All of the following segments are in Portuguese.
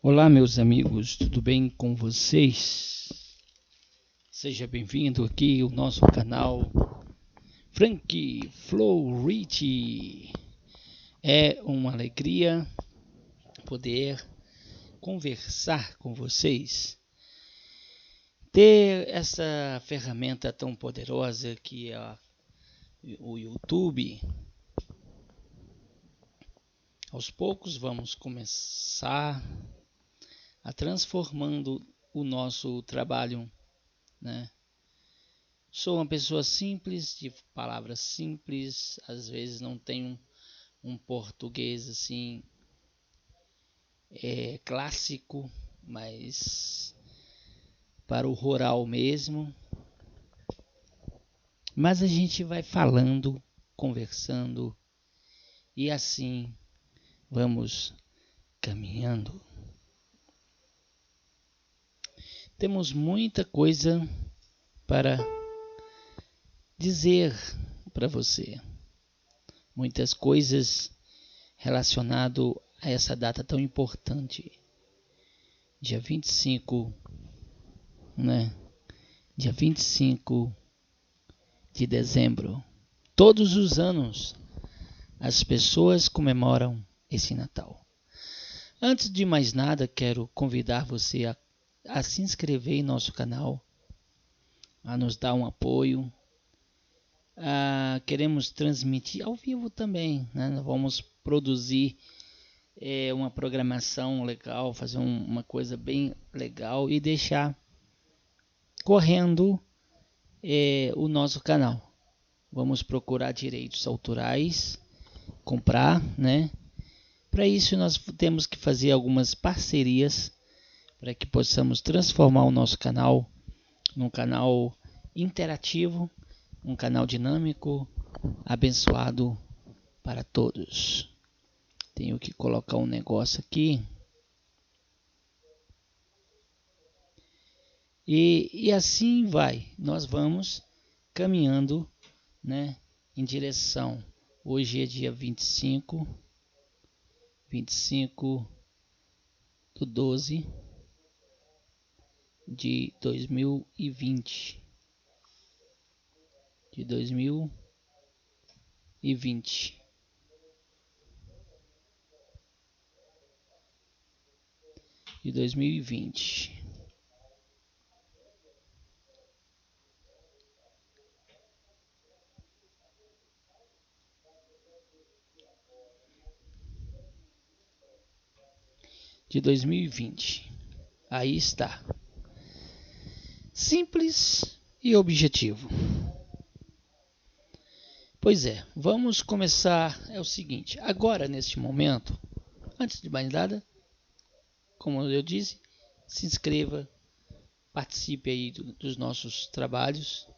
Olá, meus amigos, tudo bem com vocês? Seja bem-vindo aqui ao nosso canal Frank Flow Rich. É uma alegria poder conversar com vocês, ter essa ferramenta tão poderosa que é o YouTube. Aos poucos vamos começar a transformando o nosso trabalho, né? Sou uma pessoa simples, de palavras simples, às vezes não tenho um português assim clássico, mas para o rural mesmo. Mas a gente vai falando, conversando e assim vamos caminhando. Temos muita coisa para dizer para você, muitas coisas relacionado a essa data tão importante, dia 25, né? Dia 25 de dezembro. Todos os anos as pessoas comemoram esse Natal. Antes de mais nada, quero convidar você a se inscrever em nosso canal, a nos dar um apoio. Queremos transmitir ao vivo também, né? Nós vamos produzir uma programação legal, fazer uma coisa bem legal e deixar correndo o nosso canal. Vamos procurar direitos autorais, comprar, né? Para isso nós temos que fazer algumas parcerias para que possamos transformar o nosso canal num canal interativo, um canal dinâmico, abençoado para todos. Tenho que colocar um negócio aqui. E assim vai. Nós vamos caminhando, né, em direção. Hoje é dia 25 de 12 de 2020. De 2020. De 2020. De 2020. Aí está. Simples e objetivo. Pois é, vamos começar. É o seguinte, agora neste momento, antes de mais nada, como eu disse, se inscreva, participe aí dos nossos trabalhos,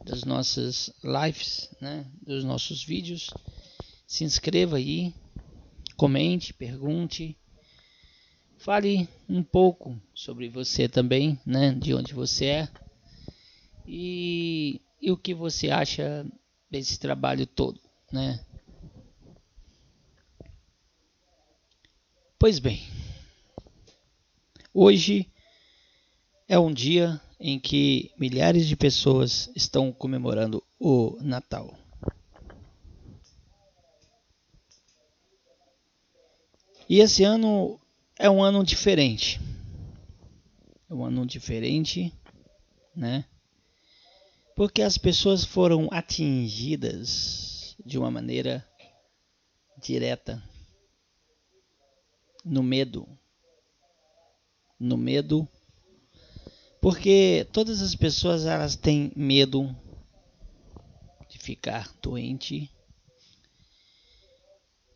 das nossas lives, né, dos nossos vídeos. Se inscreva aí, comente, pergunte, fale um pouco sobre você também, né, de onde você é e o que você acha desse trabalho todo, né? Pois bem, hoje é um dia em que milhares de pessoas estão comemorando o Natal. E esse ano é um ano diferente. É um ano diferente, né? Porque as pessoas foram atingidas de uma maneira direta no medo. No medo, porque todas as pessoas elas têm medo de ficar doente,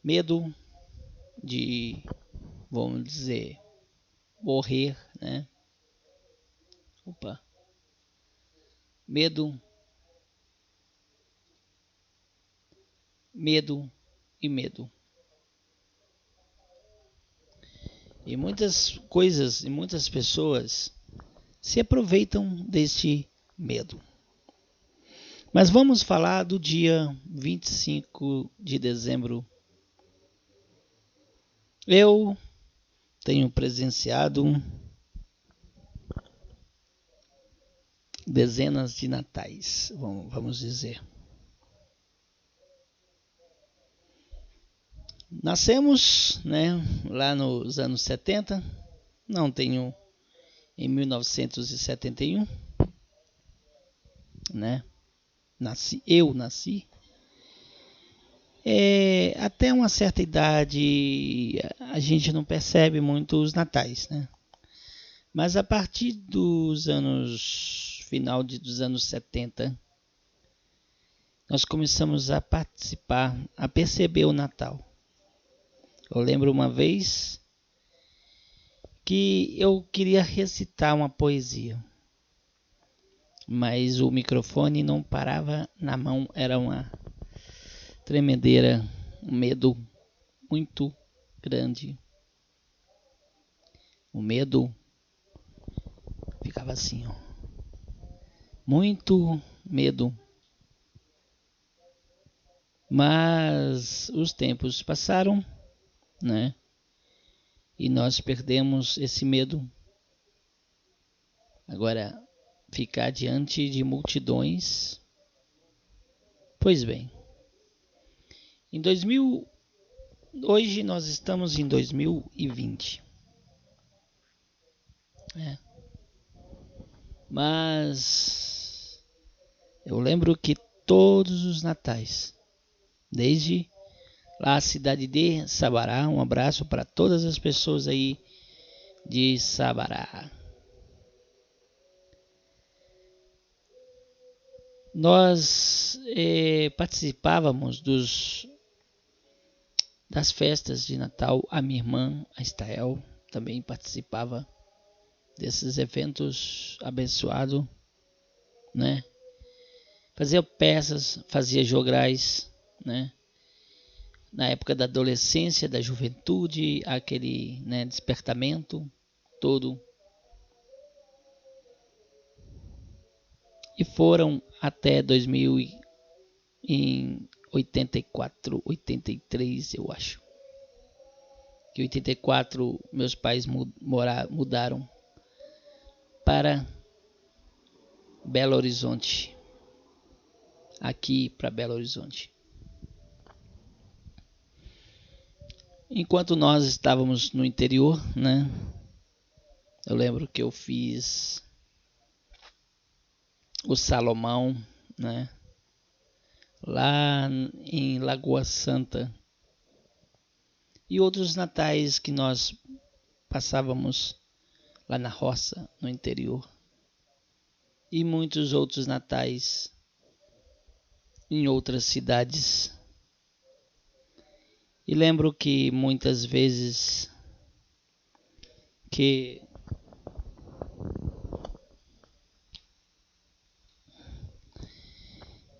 medo de, vamos dizer, morrer, né? Medo e medo. E muitas coisas e muitas pessoas se aproveitam deste medo. Mas vamos falar do dia 25 de dezembro. Eu tenho presenciado dezenas de natais, vamos dizer. Nascemos, né, lá nos anos 70, não tenho em 1971, né? Eu nasci. Até uma certa idade a gente não percebe muito os natais, né? Mas a partir dos anos dos anos 70, nós começamos a participar, a perceber o Natal. Eu lembro uma vez que eu queria recitar uma poesia, mas o microfone não parava na mão, era uma tremedeira, um medo muito grande. O medo ficava assim, ó. Muito medo. Mas os tempos passaram, né? E nós perdemos esse medo. Agora, ficar diante de multidões. Pois bem, hoje nós estamos em 2020. Mas eu lembro que todos os natais, desde lá a cidade de Sabará, um abraço para todas as pessoas aí de Sabará. Nós participávamos das festas de Natal. A minha irmã, a Estael, também participava desses eventos abençoados, né? Fazia peças, fazia jograis, né? Na época da adolescência, da juventude, aquele, né, despertamento todo. E foram até 2084, 83, eu acho. Que em 84 meus pais mudaram para Belo Horizonte. Aqui para Belo Horizonte. Enquanto nós estávamos no interior, né? Eu lembro que eu fiz o Salomão, né? Lá em Lagoa Santa. E outros natais que nós passávamos lá na roça, no interior. E muitos outros natais em outras cidades. E lembro que muitas vezes que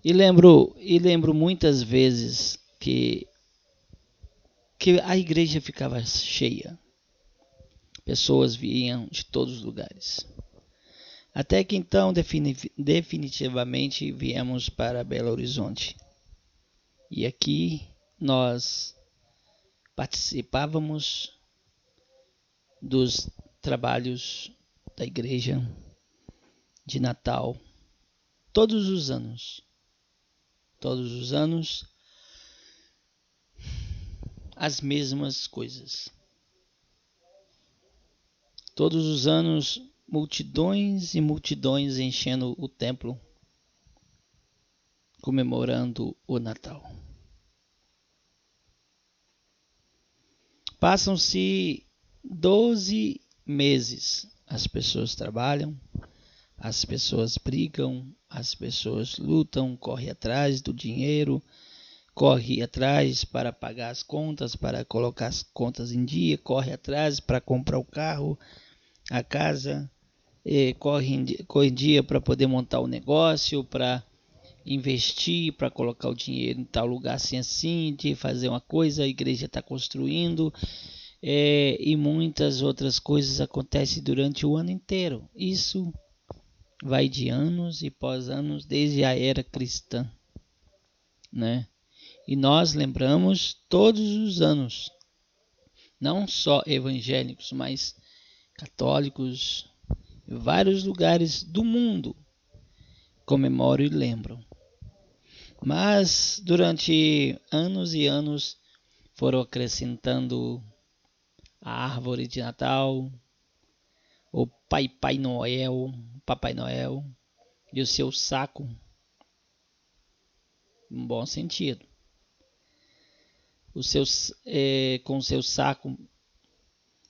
lembro muitas vezes que a igreja ficava cheia. Pessoas vinham de todos os lugares. Até que então definitivamente viemos para Belo Horizonte. E aqui nós participávamos dos trabalhos da igreja de Natal todos os anos. Todos os anos as mesmas coisas. Todos os anos multidões e multidões enchendo o templo, comemorando o Natal. Passam-se 12 meses. As pessoas trabalham, as pessoas brigam, as pessoas lutam, correm atrás do dinheiro, corre atrás para pagar as contas, para colocar as contas em dia, corre atrás para comprar o carro, a casa, corre em dia para poder montar o negócio, para investir, para colocar o dinheiro em tal lugar assim, de fazer uma coisa, a igreja está construindo, e muitas outras coisas acontecem durante o ano inteiro. Isso vai de anos e pós-anos desde a era cristã, né? E nós lembramos todos os anos não só evangélicos, mas católicos, em vários lugares do mundo comemoram e lembram. Mas durante anos e anos foram acrescentando a árvore de Natal, o Papai Noel e o seu saco, em bom sentido. Com o seu saco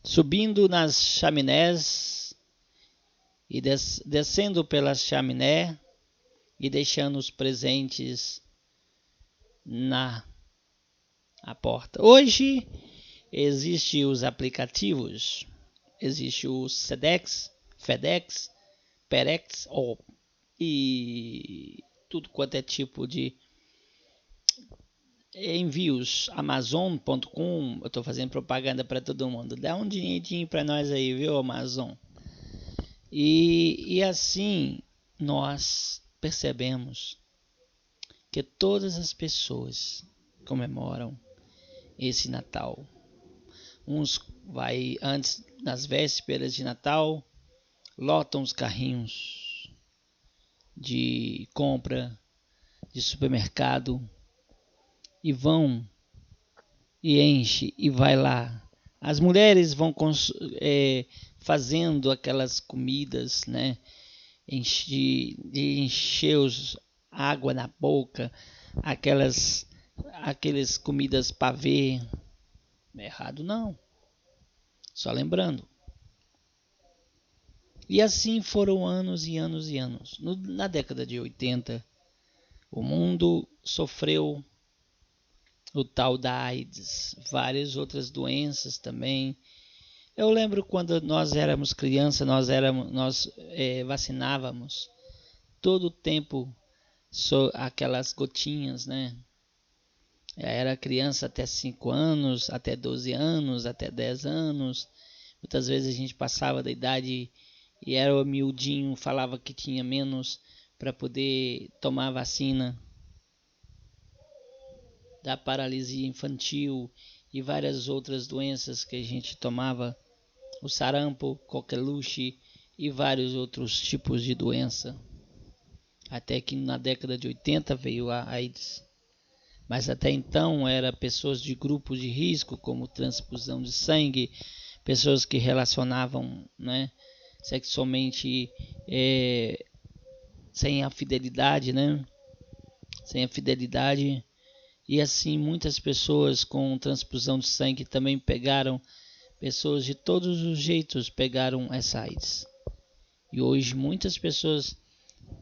subindo nas chaminés e descendo pelas chaminés e deixando os presentes na porta. Hoje existem os aplicativos, existe o Sedex, FedEx, Perex e tudo quanto é tipo de envios, Amazon.com. Eu estou fazendo propaganda para todo mundo. Dá um dinheirinho para nós aí, viu, Amazon? E assim nós percebemos que todas as pessoas comemoram esse Natal. Uns vai antes, nas vésperas de Natal, lotam os carrinhos de compra de supermercado e vão e enche e vai lá. As mulheres vão fazendo aquelas comidas, né? Encher água na boca, aquelas comidas pavê. Errado não, só lembrando. E assim foram anos e anos e anos. Na década de 80, o mundo sofreu o tal da AIDS, várias outras doenças também. Eu lembro quando nós éramos crianças, nós vacinávamos todo o tempo aquelas gotinhas, né? Era criança até 5 anos, até 12 anos, até 10 anos. Muitas vezes a gente passava da idade e era o miudinho, falava que tinha menos para poder tomar vacina da paralisia infantil e várias outras doenças que a gente tomava, o sarampo, coqueluche e vários outros tipos de doença. Até que na década de 80 veio a AIDS. Mas até então era pessoas de grupos de risco, como transfusão de sangue, pessoas que relacionavam, né, sexualmente sem a fidelidade, né? Sem a fidelidade. E assim muitas pessoas com transfusão de sangue também pegaram, pessoas de todos os jeitos pegaram essa AIDS. E hoje muitas pessoas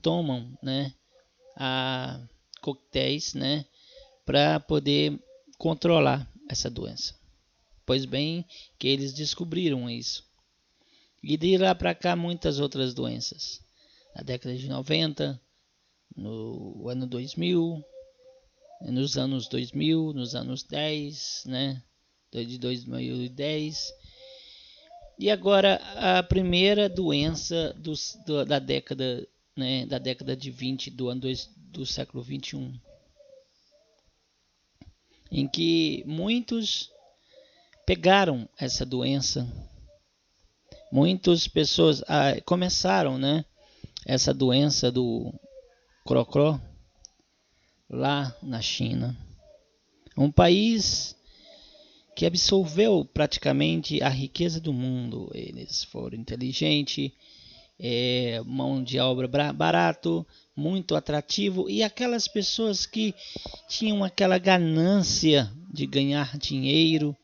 tomam, né, coquetéis, né, para poder controlar essa doença. Pois bem, que eles descobriram isso. E de lá para cá muitas outras doenças. Na década de 90, no ano 2000, nos anos 2000, nos anos 10, né, de 2010. E agora a primeira doença da década, né, da década de 20 do século 21, em que muitos pegaram essa doença. Muitas pessoas começaram, né, essa doença do crocró lá na China. Um país que absorveu praticamente a riqueza do mundo. Eles foram inteligentes, mão de obra barato, muito atrativo, e aquelas pessoas que tinham aquela ganância de ganhar dinheiro,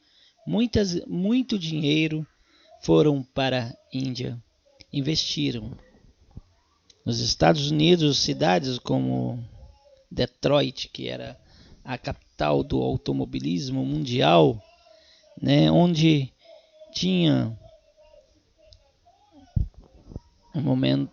muito dinheiro, foram para a Índia, investiram. Nos Estados Unidos, cidades como Detroit, que era a capital do automobilismo mundial, né, onde tinha um momento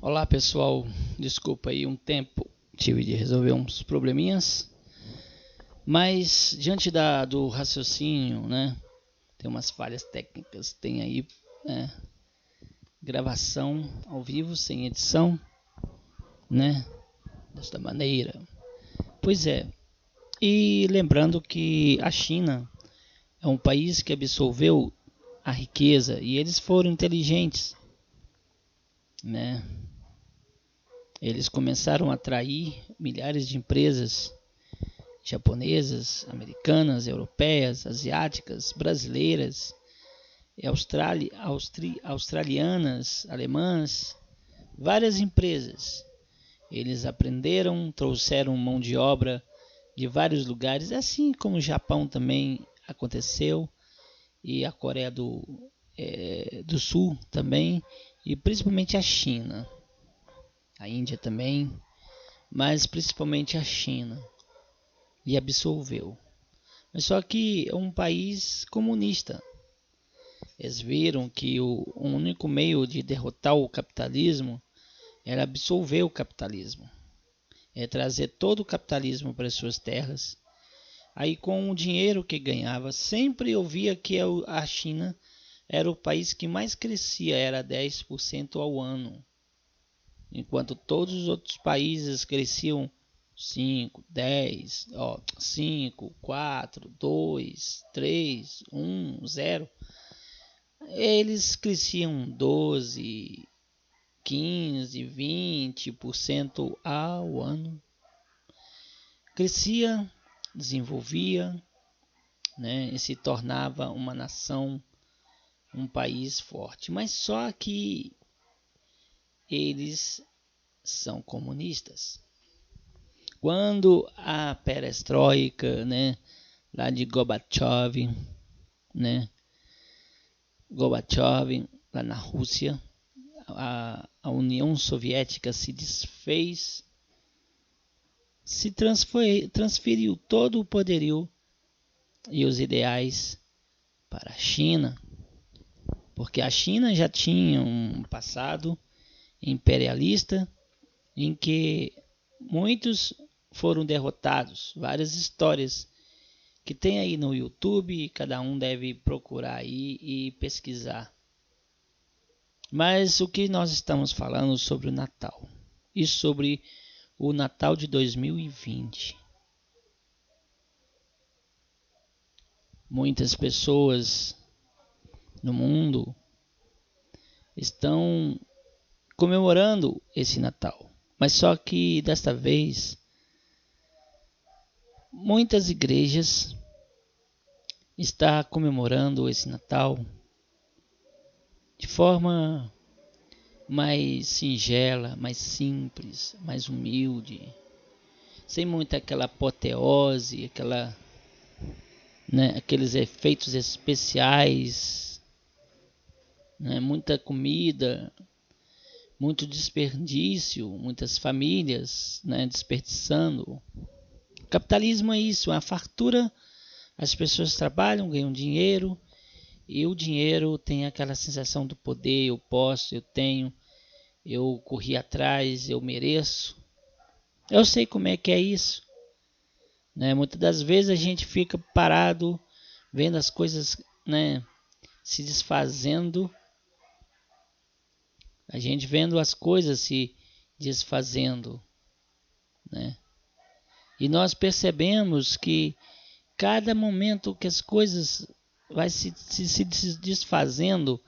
Olá pessoal, desculpa aí um tempo, tive de resolver uns probleminhas, mas diante do raciocínio, né, tem umas falhas técnicas, tem aí gravação ao vivo, sem edição, né, desta maneira. Pois é, e lembrando que a China é um país que absorveu a riqueza e eles foram inteligentes, né? Eles começaram a atrair milhares de empresas japonesas, americanas, europeias, asiáticas, brasileiras, australianas, alemãs, várias empresas. Eles aprenderam, trouxeram mão de obra de vários lugares, assim como o Japão também aconteceu, e a Coreia do Sul também, e principalmente a China. A Índia também, mas principalmente a China, e absorveu. Mas só que é um país comunista. Eles viram que o único meio de derrotar o capitalismo era absorver o capitalismo, é trazer todo o capitalismo para as suas terras. Aí com o dinheiro que ganhava, sempre ouvia que a China era o país que mais crescia, era 10% ao ano. Enquanto todos os outros países cresciam 5, 10, 5, 4, 2, 3, 1, 0. Eles cresciam 12, 15, 20% ao ano. Crescia, desenvolvia, né, e se tornava uma nação, um país forte. Mas só que eles são comunistas. Quando a perestroika, né, lá de Gorbachev, né, lá na Rússia, a União Soviética se desfez, se transferiu todo o poderio e os ideais para a China, porque a China já tinha um passado imperialista em que muitos foram derrotados. Várias histórias que tem aí no YouTube, cada um deve procurar aí e pesquisar. Mas o que nós estamos falando sobre o Natal e sobre o Natal de 2020. Muitas pessoas no mundo estão comemorando esse Natal, mas só que desta vez muitas igrejas estão comemorando esse Natal de forma mais singela, mais simples, mais humilde, sem muita aquela apoteose, aqueles efeitos especiais, né, muita comida, muito desperdício, muitas famílias, né, desperdiçando. O capitalismo é isso, é uma fartura. As pessoas trabalham, ganham dinheiro, e o dinheiro tem aquela sensação do poder, eu posso, eu tenho, eu corri atrás, eu mereço. Eu sei como é que é isso, né? Muitas das vezes a gente fica parado, vendo as coisas, né, se desfazendo, a gente vendo as coisas se desfazendo, né? E nós percebemos que cada momento que as coisas vai se desfazendo,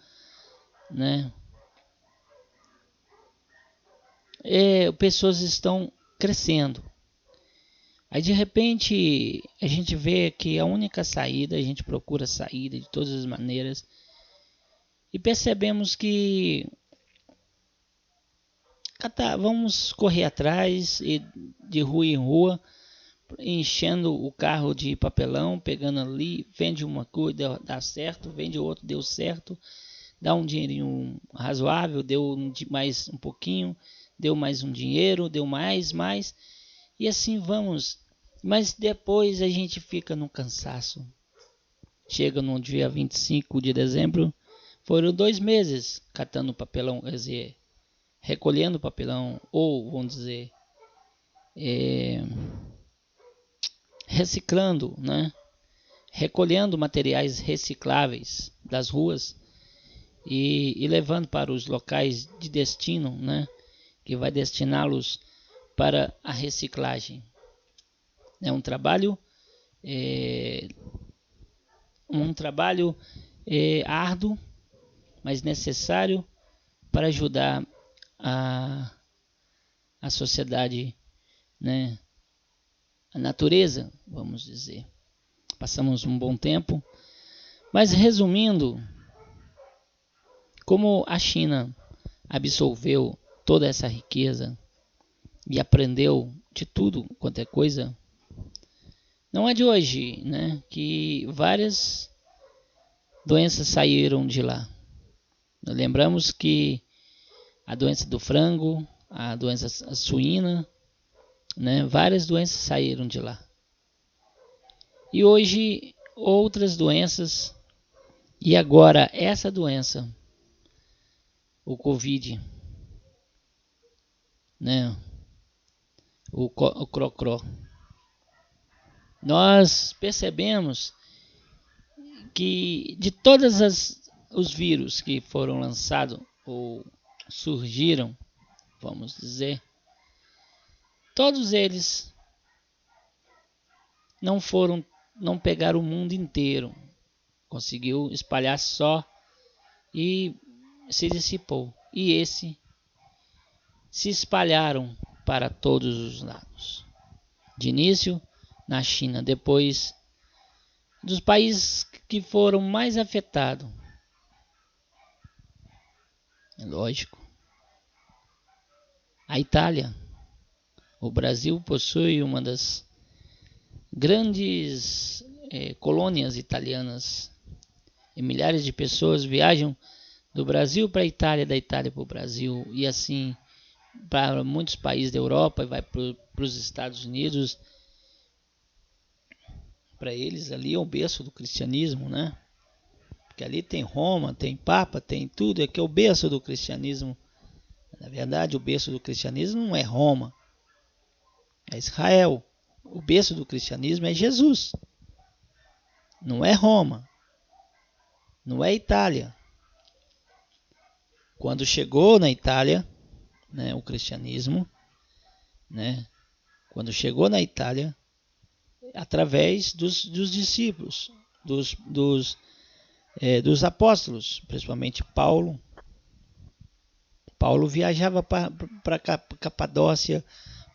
né? Pessoas estão crescendo. Aí de repente a gente vê que a única saída, a gente procura saída de todas as maneiras e percebemos que vamos correr atrás e de rua em rua, enchendo o carro de papelão, pegando ali, vende uma coisa, dá certo, vende outro, deu certo, dá um dinheirinho razoável, deu mais um pouquinho, deu mais um dinheiro, deu mais, e assim vamos. Mas depois a gente fica no cansaço. Chega no dia 25 de dezembro, foram 2 meses catando papelão, quer dizer, recolhendo papelão, ou vamos dizer, reciclando, né? Recolhendo materiais recicláveis das ruas e levando para os locais de destino, né? Que vai destiná-los para a reciclagem. É um trabalho árduo, mas necessário para ajudar a sociedade, né? A natureza, vamos dizer. Passamos um bom tempo, mas resumindo, como a China absorveu toda essa riqueza e aprendeu de tudo quanto é coisa, não é de hoje, né, que várias doenças saíram de lá. Lembramos que a doença do frango, a doença suína, né, várias doenças saíram de lá. E hoje outras doenças, e agora essa doença, o Covid, né, o crocró. Nós percebemos que de todos os vírus que foram lançados ou surgiram, vamos dizer, todos eles não pegaram o mundo inteiro, conseguiu espalhar só e se dissipou. E esse se espalharam para todos os lados. De início na China, depois dos países que foram mais afetados. É lógico. A Itália. O Brasil possui uma das grandes colônias italianas. E milhares de pessoas viajam do Brasil para a Itália, da Itália para o Brasil. E assim para muitos países da Europa e vai para os Estados Unidos. Para eles ali é o berço do cristianismo, né? Porque ali tem Roma, tem Papa, tem tudo. Aqui é o berço do cristianismo. Na verdade, o berço do cristianismo não é Roma, é Israel. O berço do cristianismo é Jesus. Não é Roma, não é Itália. Quando chegou na Itália, né, o cristianismo, né, quando chegou na Itália, através dos discípulos, dos apóstolos, principalmente Paulo. Paulo viajava para Capadócia,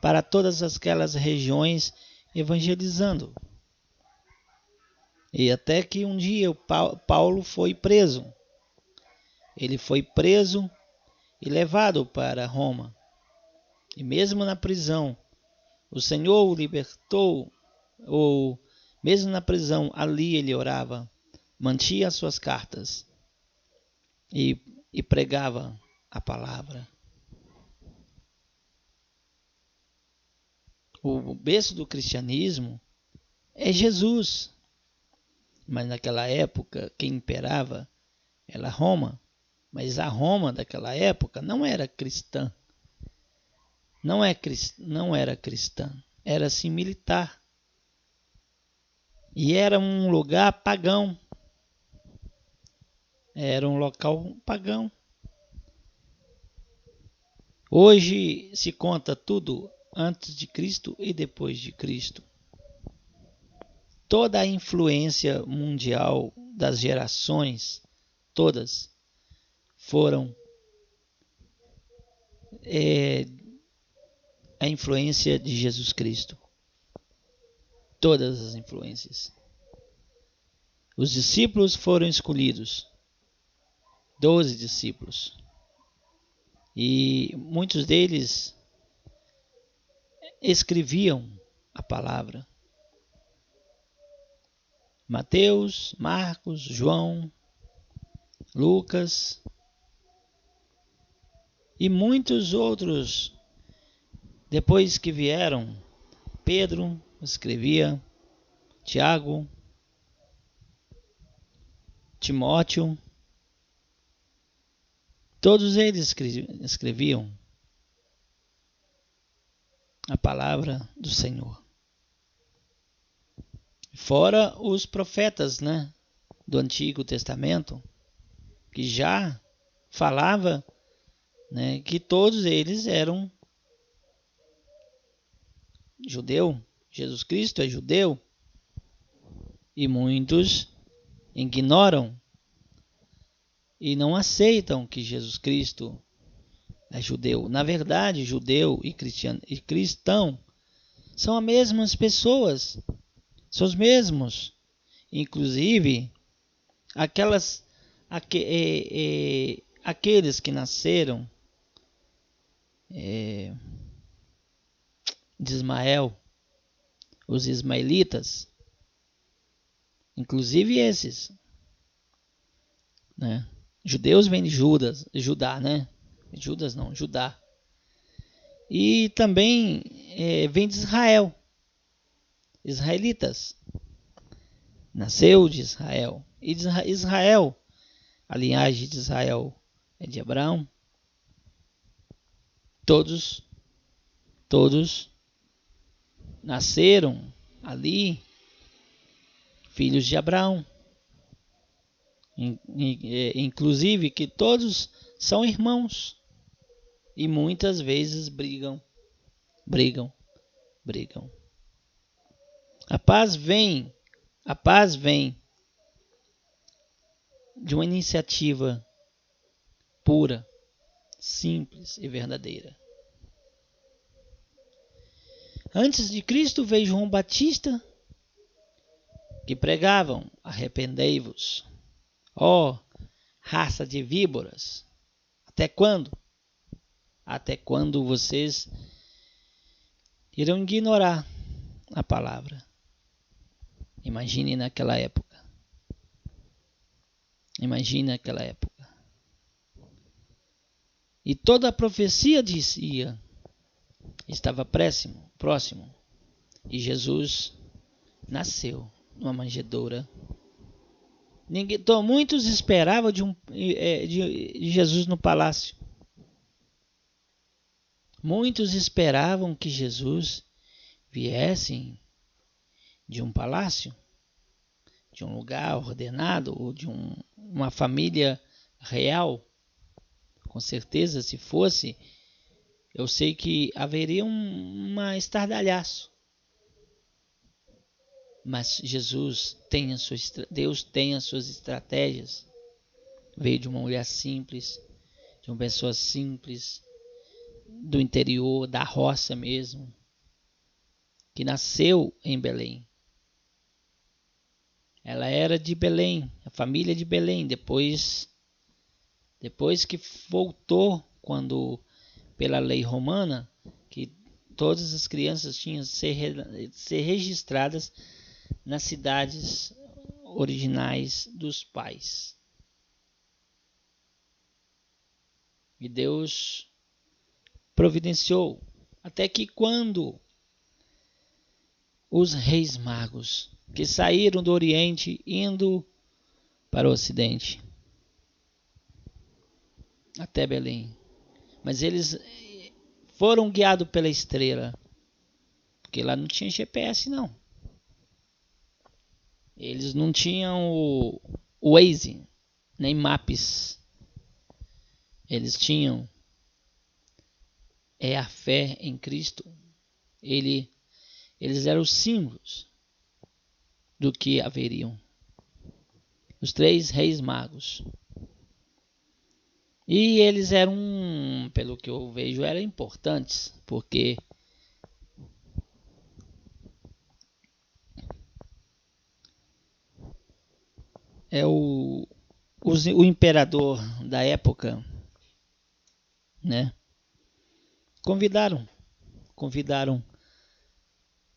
para todas aquelas regiões, evangelizando. E até que um dia Paulo foi preso. Ele foi preso e levado para Roma. E mesmo na prisão, o Senhor o libertou, ou mesmo na prisão, ali ele orava, mantinha as suas cartas e pregava a palavra. O berço do cristianismo é Jesus. Mas naquela época, quem imperava era Roma. Mas a Roma daquela época não era cristã. Não era cristã. Era sim militar. E era um lugar pagão. Era um local pagão. Hoje se conta tudo antes de Cristo e depois de Cristo. Toda a influência mundial das gerações, todas, foram a influência de Jesus Cristo. Todas as influências. Os discípulos foram escolhidos. 12 discípulos. E muitos deles escreviam a palavra. Mateus, Marcos, João, Lucas e muitos outros. Depois que vieram, Pedro escrevia, Tiago, Timóteo, Todos eles escreviam a palavra do Senhor. Fora os profetas, né, do Antigo Testamento, que já falava, né, que todos eles eram judeu. Jesus Cristo é judeu. E muitos ignoram e não aceitam que Jesus Cristo é judeu. Na verdade, judeu e cristão são as mesmas pessoas, são os mesmos. Inclusive, aqueles que nasceram de Ismael, os ismaelitas, inclusive esses, né? Judeus vêm de Judá, né? Judas não, Judá. E também vem de Israel, israelitas. Nasceu de Israel. E de Israel, a linhagem de Israel é de Abraão. Todos nasceram ali, filhos de Abraão. Inclusive que todos são irmãos e muitas vezes brigam. A paz vem de uma iniciativa pura, simples e verdadeira. Antes de Cristo veio João Batista, que pregavam: arrependei-vos, ó raça de víboras. Até quando? Até quando vocês irão ignorar a palavra? Imagine naquela época. E toda a profecia dizia, estava próximo. E Jesus nasceu numa manjedoura. Muitos esperavam de Jesus no palácio. Muitos esperavam que Jesus viesse de um palácio, de um lugar ordenado, ou de uma família real. Com certeza, se fosse, eu sei que haveria uma estardalhaço. Mas Deus tem as suas estratégias. Veio de uma mulher simples, de uma pessoa simples, do interior, da roça mesmo, que nasceu em Belém. Ela era de Belém, a família de Belém. Depois que voltou, quando pela lei romana, que todas as crianças tinham que ser registradas nas cidades originais dos pais. E Deus providenciou, até que quando os reis magos, que saíram do Oriente indo para o Ocidente, até Belém, mas eles foram guiados pela estrela, porque lá não tinha GPS não. Eles não tinham o Waze, nem Maps. Eles tinham a fé em Cristo. Eles eram os símbolos do que haveriam. Os 3 reis magos. E eles eram, pelo que eu vejo, eram importantes, porque o imperador da época, né, convidaram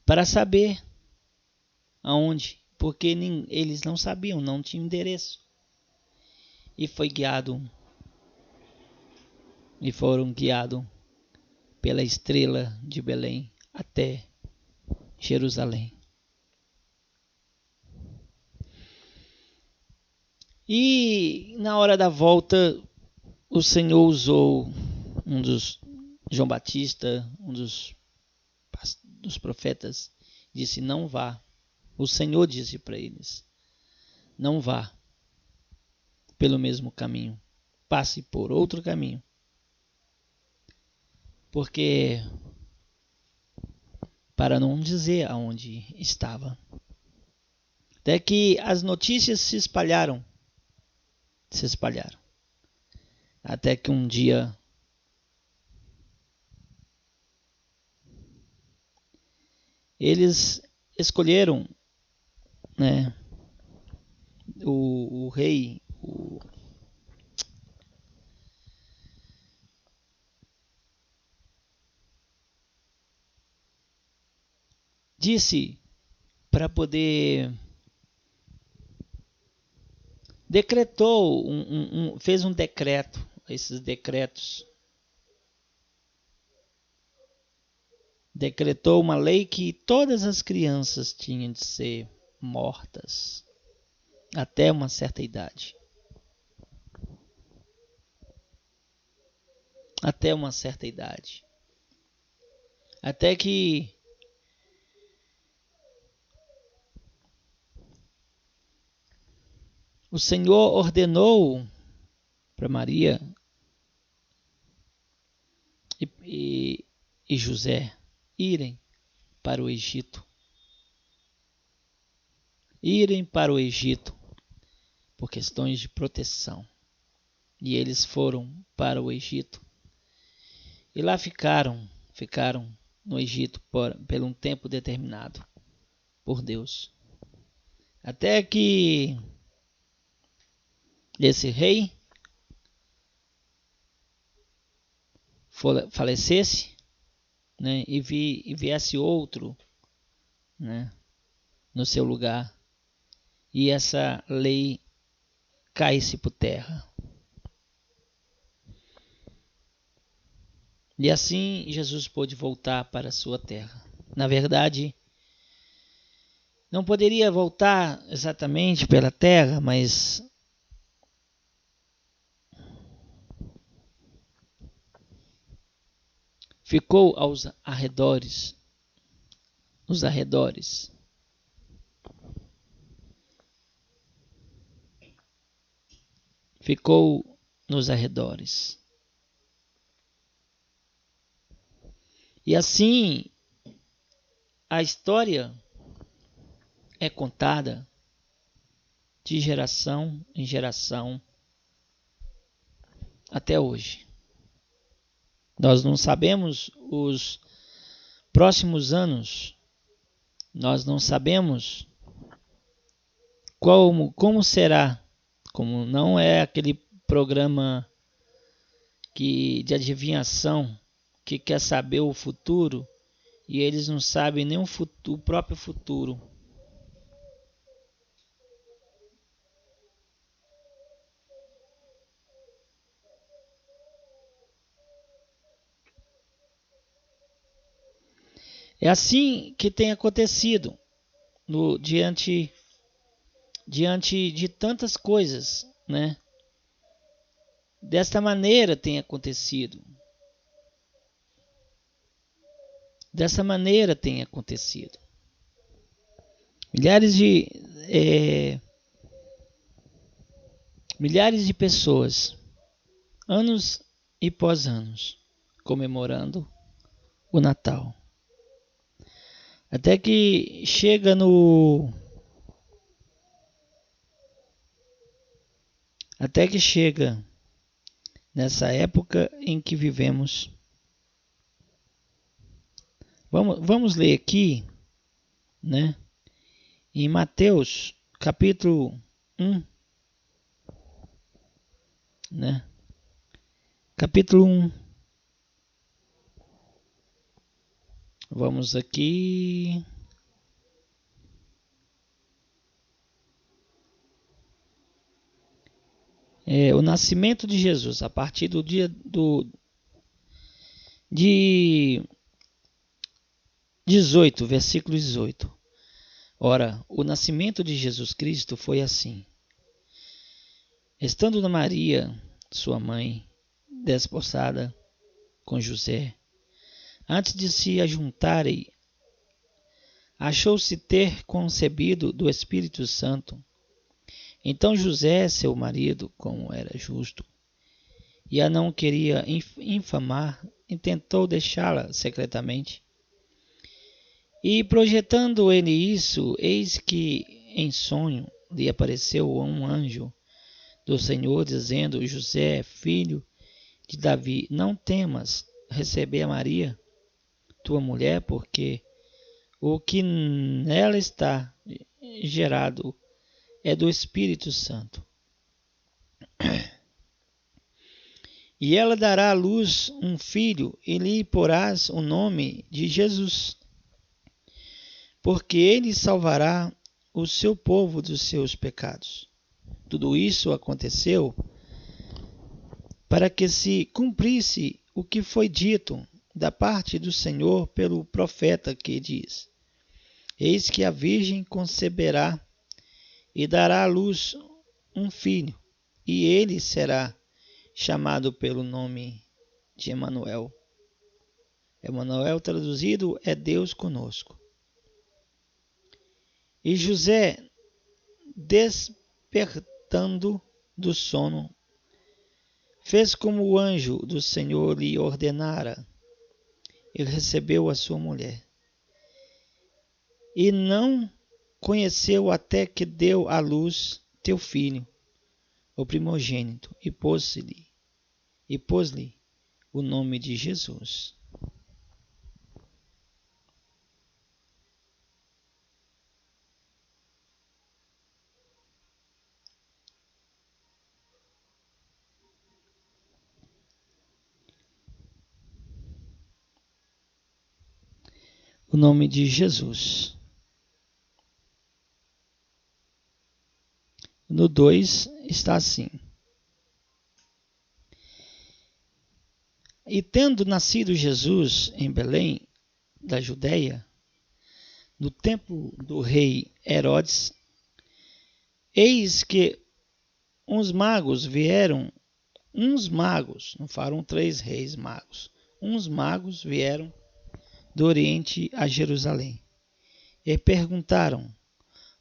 para saber aonde, porque eles não sabiam, não tinham endereço. E foram guiados pela estrela de Belém até Jerusalém. E na hora da volta, o Senhor usou João Batista, um dos profetas, disse: não vá. O Senhor disse para eles: não vá pelo mesmo caminho, passe por outro caminho, porque para não dizer aonde estava. Até que as notícias se espalharam. Até que um dia eles escolheram, né, o rei, disse para poder, decretou, fez um decreto, esses decretos, decretou uma lei que todas as crianças tinham de ser mortas até uma certa idade. Até uma certa idade. Até que o Senhor ordenou para Maria e José irem para o Egito. Irem para o Egito por questões de proteção. E eles foram para o Egito. E lá ficaram no Egito por um tempo determinado por Deus. Até que esse rei falecesse, né, e viesse outro, né, no seu lugar, e essa lei caísse por terra. E assim Jesus pôde voltar para a sua terra. Na verdade, não poderia voltar exatamente pela terra, mas ficou aos arredores, nos arredores. Ficou nos arredores. E assim, a história é contada de geração em geração até hoje. Nós não sabemos os próximos anos, nós não sabemos como será, como não é aquele programa de adivinhação que quer saber o futuro e eles não sabem nem o próprio futuro. É assim que tem acontecido diante de tantas coisas, né? Desta maneira tem acontecido. Dessa maneira tem acontecido. Milhares de pessoas, anos e pós anos, comemorando o Natal. Até que chega nessa época em que vivemos. Vamos ler aqui, né? Em Mateus, capítulo 1, né? Capítulo 1. Vamos aqui. O nascimento de Jesus, a partir do dia de 18, versículo 18. Ora, o nascimento de Jesus Cristo foi assim. Estando Maria, sua mãe, desposada com José. Antes de se ajuntarem, achou-se ter concebido do Espírito Santo. Então José, seu marido, como era justo, e a não queria infamar, intentou deixá-la secretamente. E projetando ele isso, eis que em sonho lhe apareceu um anjo do Senhor, dizendo: José, filho de Davi, não temas receber a Maria, tua mulher, porque o que nela está gerado é do Espírito Santo. E ela dará à luz um filho, e lhe porás o nome de Jesus, porque ele salvará o seu povo dos seus pecados. Tudo isso aconteceu para que se cumprisse o que foi dito da parte do Senhor pelo profeta, que diz: Eis que a Virgem conceberá e dará à luz um filho, e ele será chamado pelo nome de Emanuel. Emanuel traduzido é Deus conosco. E José, despertando do sono, fez como o anjo do Senhor lhe ordenara, e recebeu a sua mulher. E não conheceu até que deu à luz teu filho, o primogênito, e pôs-lhe o nome de Jesus. O nome de Jesus. No 2 está assim: E tendo nascido Jesus em Belém, da Judéia, no tempo do rei Herodes, eis que uns magos, não foram 3 reis magos, uns magos vieram do Oriente a Jerusalém e perguntaram: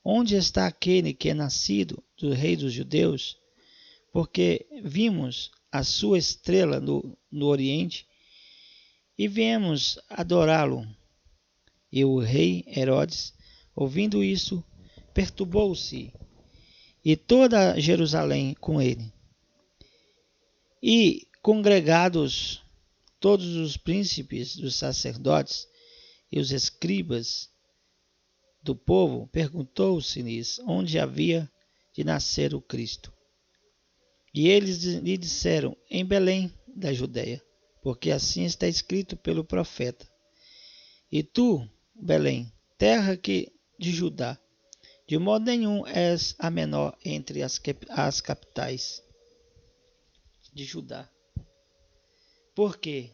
Onde está aquele que é nascido do rei dos judeus? Porque vimos a sua estrela no Oriente e viemos adorá-lo. E o rei Herodes, ouvindo isso, perturbou-se, e toda Jerusalém com ele. E congregados todos os príncipes dos sacerdotes e os escribas do povo, perguntou-se-lhes onde havia de nascer o Cristo. E eles lhe disseram: em Belém da Judéia, porque assim está escrito pelo profeta: E tu, Belém, terra de Judá, de modo nenhum és a menor entre as capitais de Judá, porque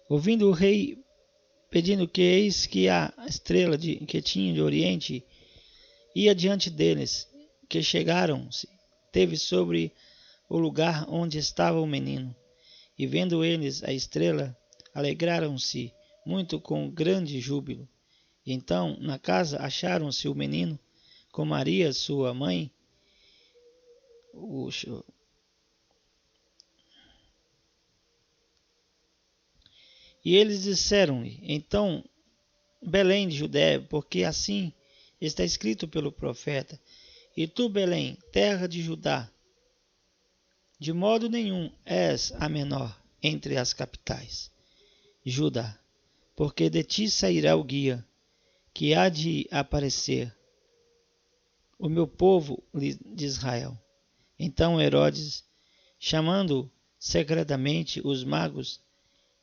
ouvindo o rei pedindo que eis que a estrela que tinha de oriente ia diante deles, que chegaram-se, teve sobre o lugar onde estava o menino, e vendo eles a estrela, alegraram-se muito com grande júbilo. E então na casa acharam-se o menino com Maria, sua mãe. E eles disseram-lhe: Então, Belém de Judéia, porque assim está escrito pelo profeta: E tu, Belém, terra de Judá, de modo nenhum és a menor entre as capitais de Judá, porque de ti sairá o guia, que há de aparecer, o meu povo de Israel. Então Herodes, chamando secretamente os magos,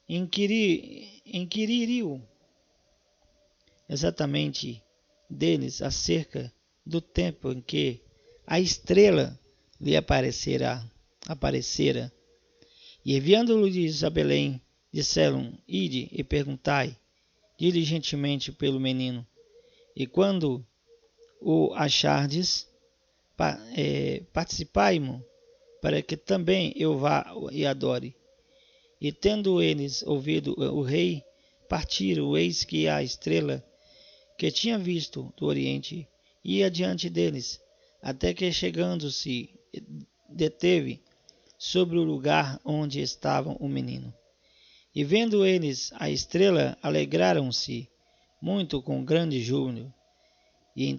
inquiriu exatamente deles acerca do tempo em que a estrela lhe aparecera, E enviando-lhes a Belém, disseram: Ide e perguntai diligentemente pelo menino, e quando o achardes, participai-mo, para que também eu vá e adore. E tendo eles ouvido o rei, partiram, eis que a estrela que tinha visto do oriente ia diante deles, até que chegando-se deteve sobre o lugar onde estava o menino. E vendo eles a estrela, alegraram-se muito com grande júbilo. E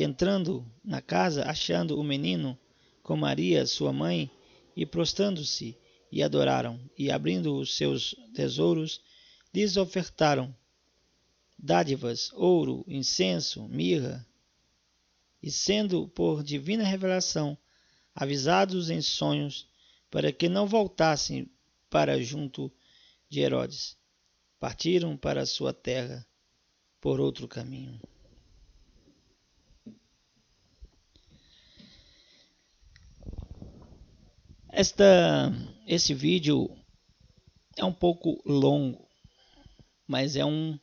entrando na casa, achando o menino com Maria, sua mãe, e prostrando-se, e adoraram, e abrindo os seus tesouros, lhes ofertaram dádivas, ouro, incenso, mirra, e sendo por divina revelação avisados em sonhos, para que não voltassem para junto de Herodes, partiram para a sua terra por outro caminho. Esse vídeo é um pouco longo, mas é um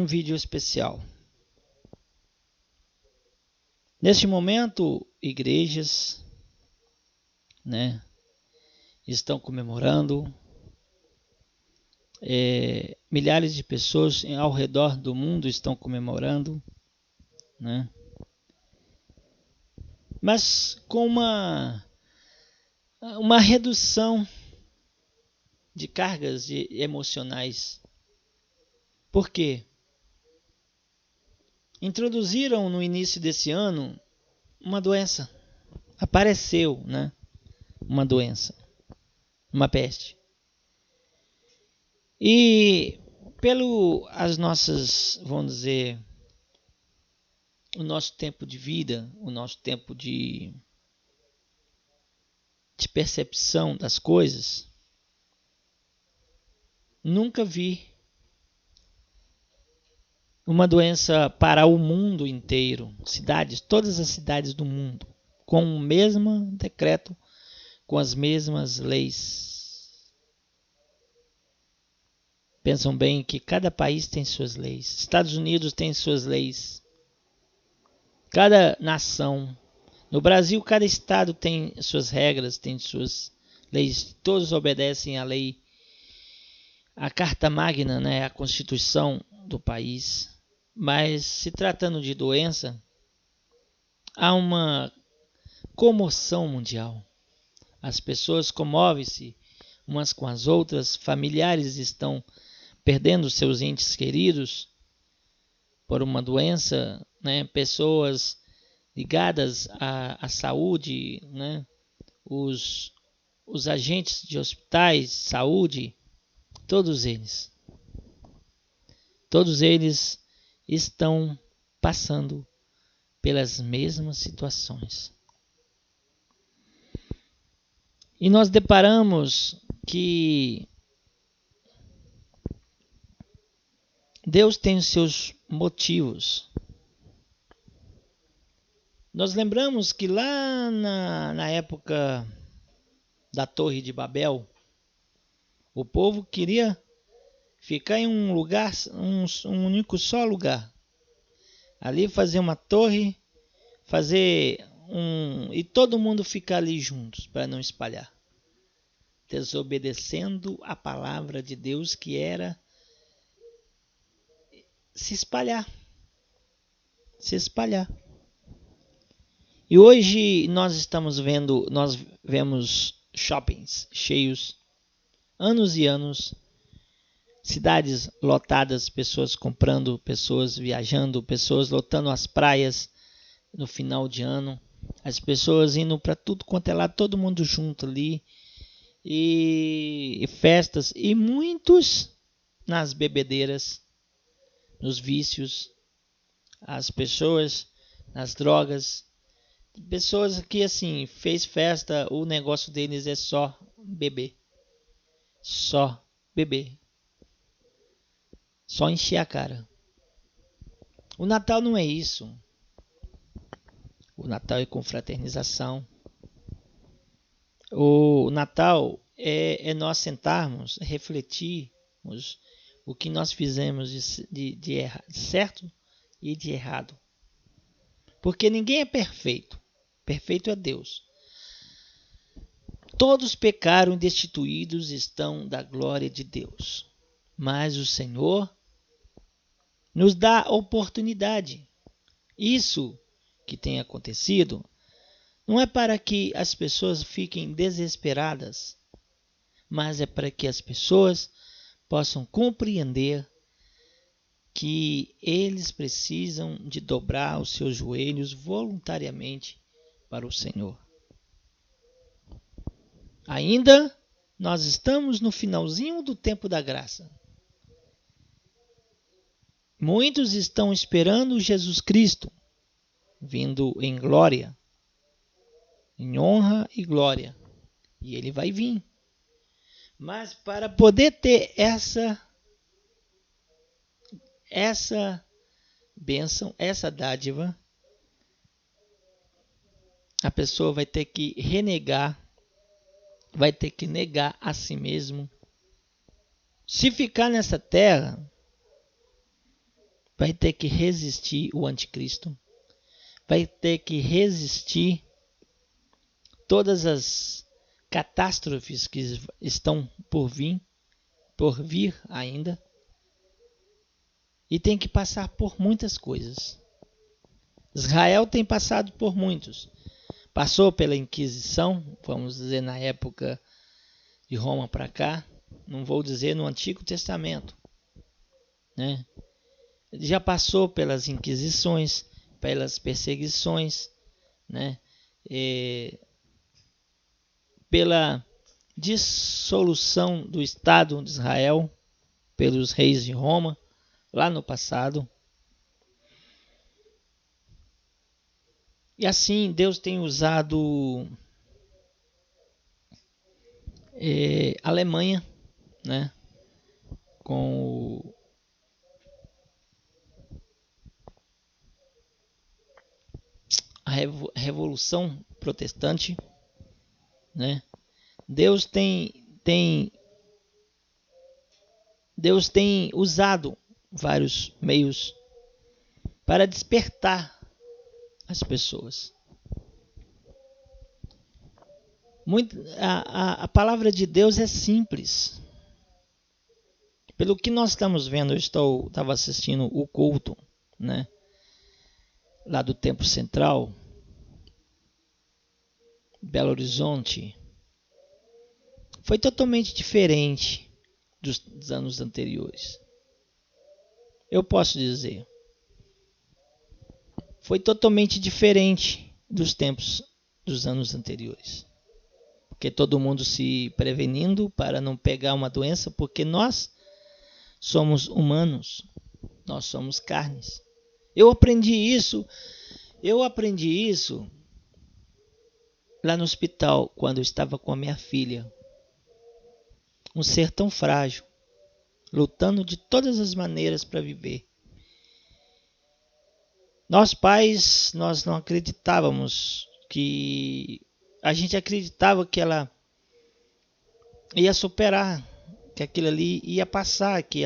vídeo especial. Neste momento, igrejas, né, estão comemorando, milhares de pessoas ao redor do mundo estão comemorando, né, mas com uma redução de cargas emocionais. Por quê? Introduziram no início desse ano uma doença. Apareceu, né? Uma doença, uma peste. E as nossas, vamos dizer, o nosso tempo de vida, o nosso tempo de percepção das coisas, nunca vi uma doença para o mundo inteiro, todas as cidades do mundo, com o mesmo decreto, com as mesmas leis. Pensam bem que cada país tem suas leis. Estados Unidos tem suas leis. Cada nação. No Brasil, cada estado tem suas regras, tem suas leis. Todos obedecem à lei, à Carta Magna, né, a Constituição do país. Mas se tratando de doença, há uma comoção mundial. As pessoas comovem-se umas com as outras, familiares estão perdendo seus entes queridos por uma doença, né? Pessoas ligadas à saúde, né? Os agentes de hospitais, saúde, todos eles estão passando pelas mesmas situações. E nós deparamos que Deus tem os seus motivos. Nós lembramos que lá na época da Torre de Babel, o povo queria ficar em um lugar, um único só lugar. Ali fazer uma torre, e todo mundo ficar ali juntos para não espalhar. Desobedecendo a palavra de Deus, que era se espalhar. E hoje nós vemos shoppings cheios, anos e anos, cidades lotadas, pessoas comprando, pessoas viajando, pessoas lotando as praias no final de ano, as pessoas indo para tudo quanto é lado, todo mundo junto ali, e festas, e muitos nas bebedeiras, nos vícios, as pessoas nas drogas, pessoas que assim, fez festa, o negócio deles é só beber, só encher a cara. O Natal não é isso. O Natal é confraternização. O Natal é nós sentarmos, refletirmos o que nós fizemos de certo e de errado. Porque ninguém é perfeito. Perfeito é Deus. Todos pecaram e destituídos estão da glória de Deus. Mas o Senhor nos dá oportunidade. Isso que tem acontecido não é para que as pessoas fiquem desesperadas, mas é para que as pessoas possam compreender que eles precisam de dobrar os seus joelhos voluntariamente para o Senhor. Ainda nós estamos no finalzinho do tempo da graça. Muitos estão esperando Jesus Cristo, vindo em glória, em honra e glória. E ele vai vir. Mas para poder ter essa bênção, essa dádiva, a pessoa vai ter que renegar, vai ter que negar a si mesmo. Se ficar nessa terra, vai ter que resistir o anticristo, vai ter que resistir todas as catástrofes que estão por vir ainda, e tem que passar por muitas coisas. Israel tem passado por muitos. Passou pela Inquisição, vamos dizer na época de Roma para cá, não vou dizer no Antigo Testamento, né? Já passou pelas inquisições, pelas perseguições, né? Pela dissolução do Estado de Israel pelos reis de Roma, lá no passado. E assim Deus tem usado a Alemanha, né, com a Revolução Protestante, né? Deus tem usado vários meios para despertar as pessoas. A palavra de Deus é simples. Pelo que nós estamos vendo, eu estava assistindo o culto, né, lá do Templo Central, Belo Horizonte. Foi totalmente diferente dos anos anteriores. Eu posso dizer. Foi totalmente diferente dos tempos dos anos anteriores. Porque todo mundo se prevenindo para não pegar uma doença, porque nós somos humanos, nós somos carnes. Eu aprendi isso lá no hospital, quando eu estava com a minha filha. Um ser tão frágil, lutando de todas as maneiras para viver. Nós pais, nós não acreditávamos que... A gente acreditava que ela ia superar, que aquilo ali ia passar, que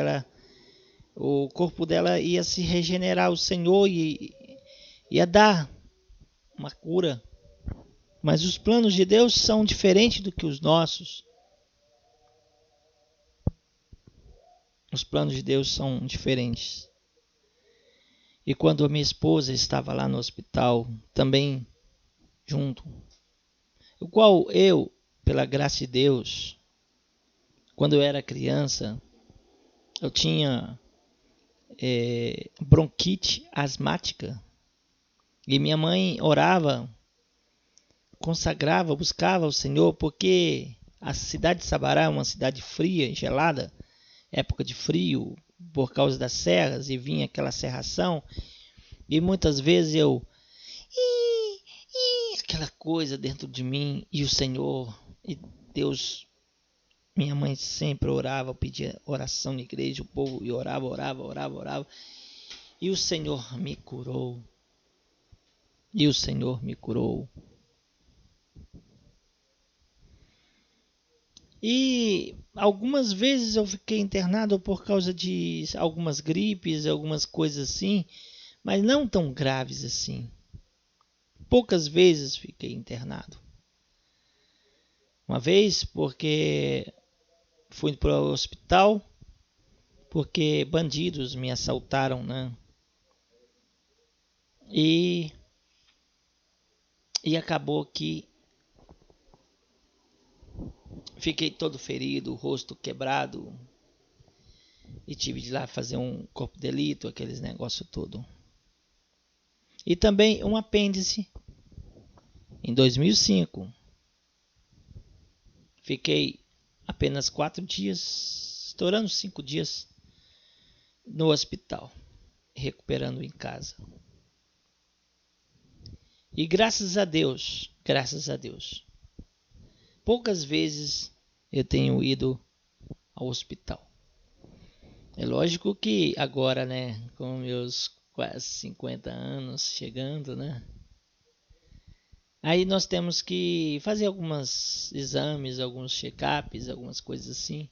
o corpo dela ia se regenerar, o Senhor ia dar uma cura. Mas os planos de Deus são diferentes do que os nossos. Os planos de Deus são diferentes. E quando a minha esposa estava lá no hospital, também junto, o qual eu, pela graça de Deus, quando eu era criança, eu tinha bronquite asmática. E minha mãe orava, consagrava, buscava o Senhor, porque a cidade de Sabará é uma cidade fria e gelada, época de frio, por causa das serras, e vinha aquela serração, e muitas vezes aquela coisa dentro de mim, e o Senhor, e Deus, minha mãe sempre orava, pedia oração na igreja, o povo e orava, e o Senhor me curou, E algumas vezes eu fiquei internado por causa de algumas gripes, algumas coisas assim, mas não tão graves assim. Poucas vezes fiquei internado. Uma vez porque fui para o hospital porque bandidos me assaltaram, né? E acabou que fiquei todo ferido, o rosto quebrado, e tive de ir lá fazer um corpo de delito, aqueles negócios todo. E também um apêndice em 2005. Fiquei apenas 4 dias, estourando 5 dias no hospital, recuperando em casa. E graças a Deus, poucas vezes eu tenho ido ao hospital. É lógico que agora, né, com meus quase 50 anos chegando, né? Aí nós temos que fazer alguns exames, alguns check-ups, algumas coisas assim.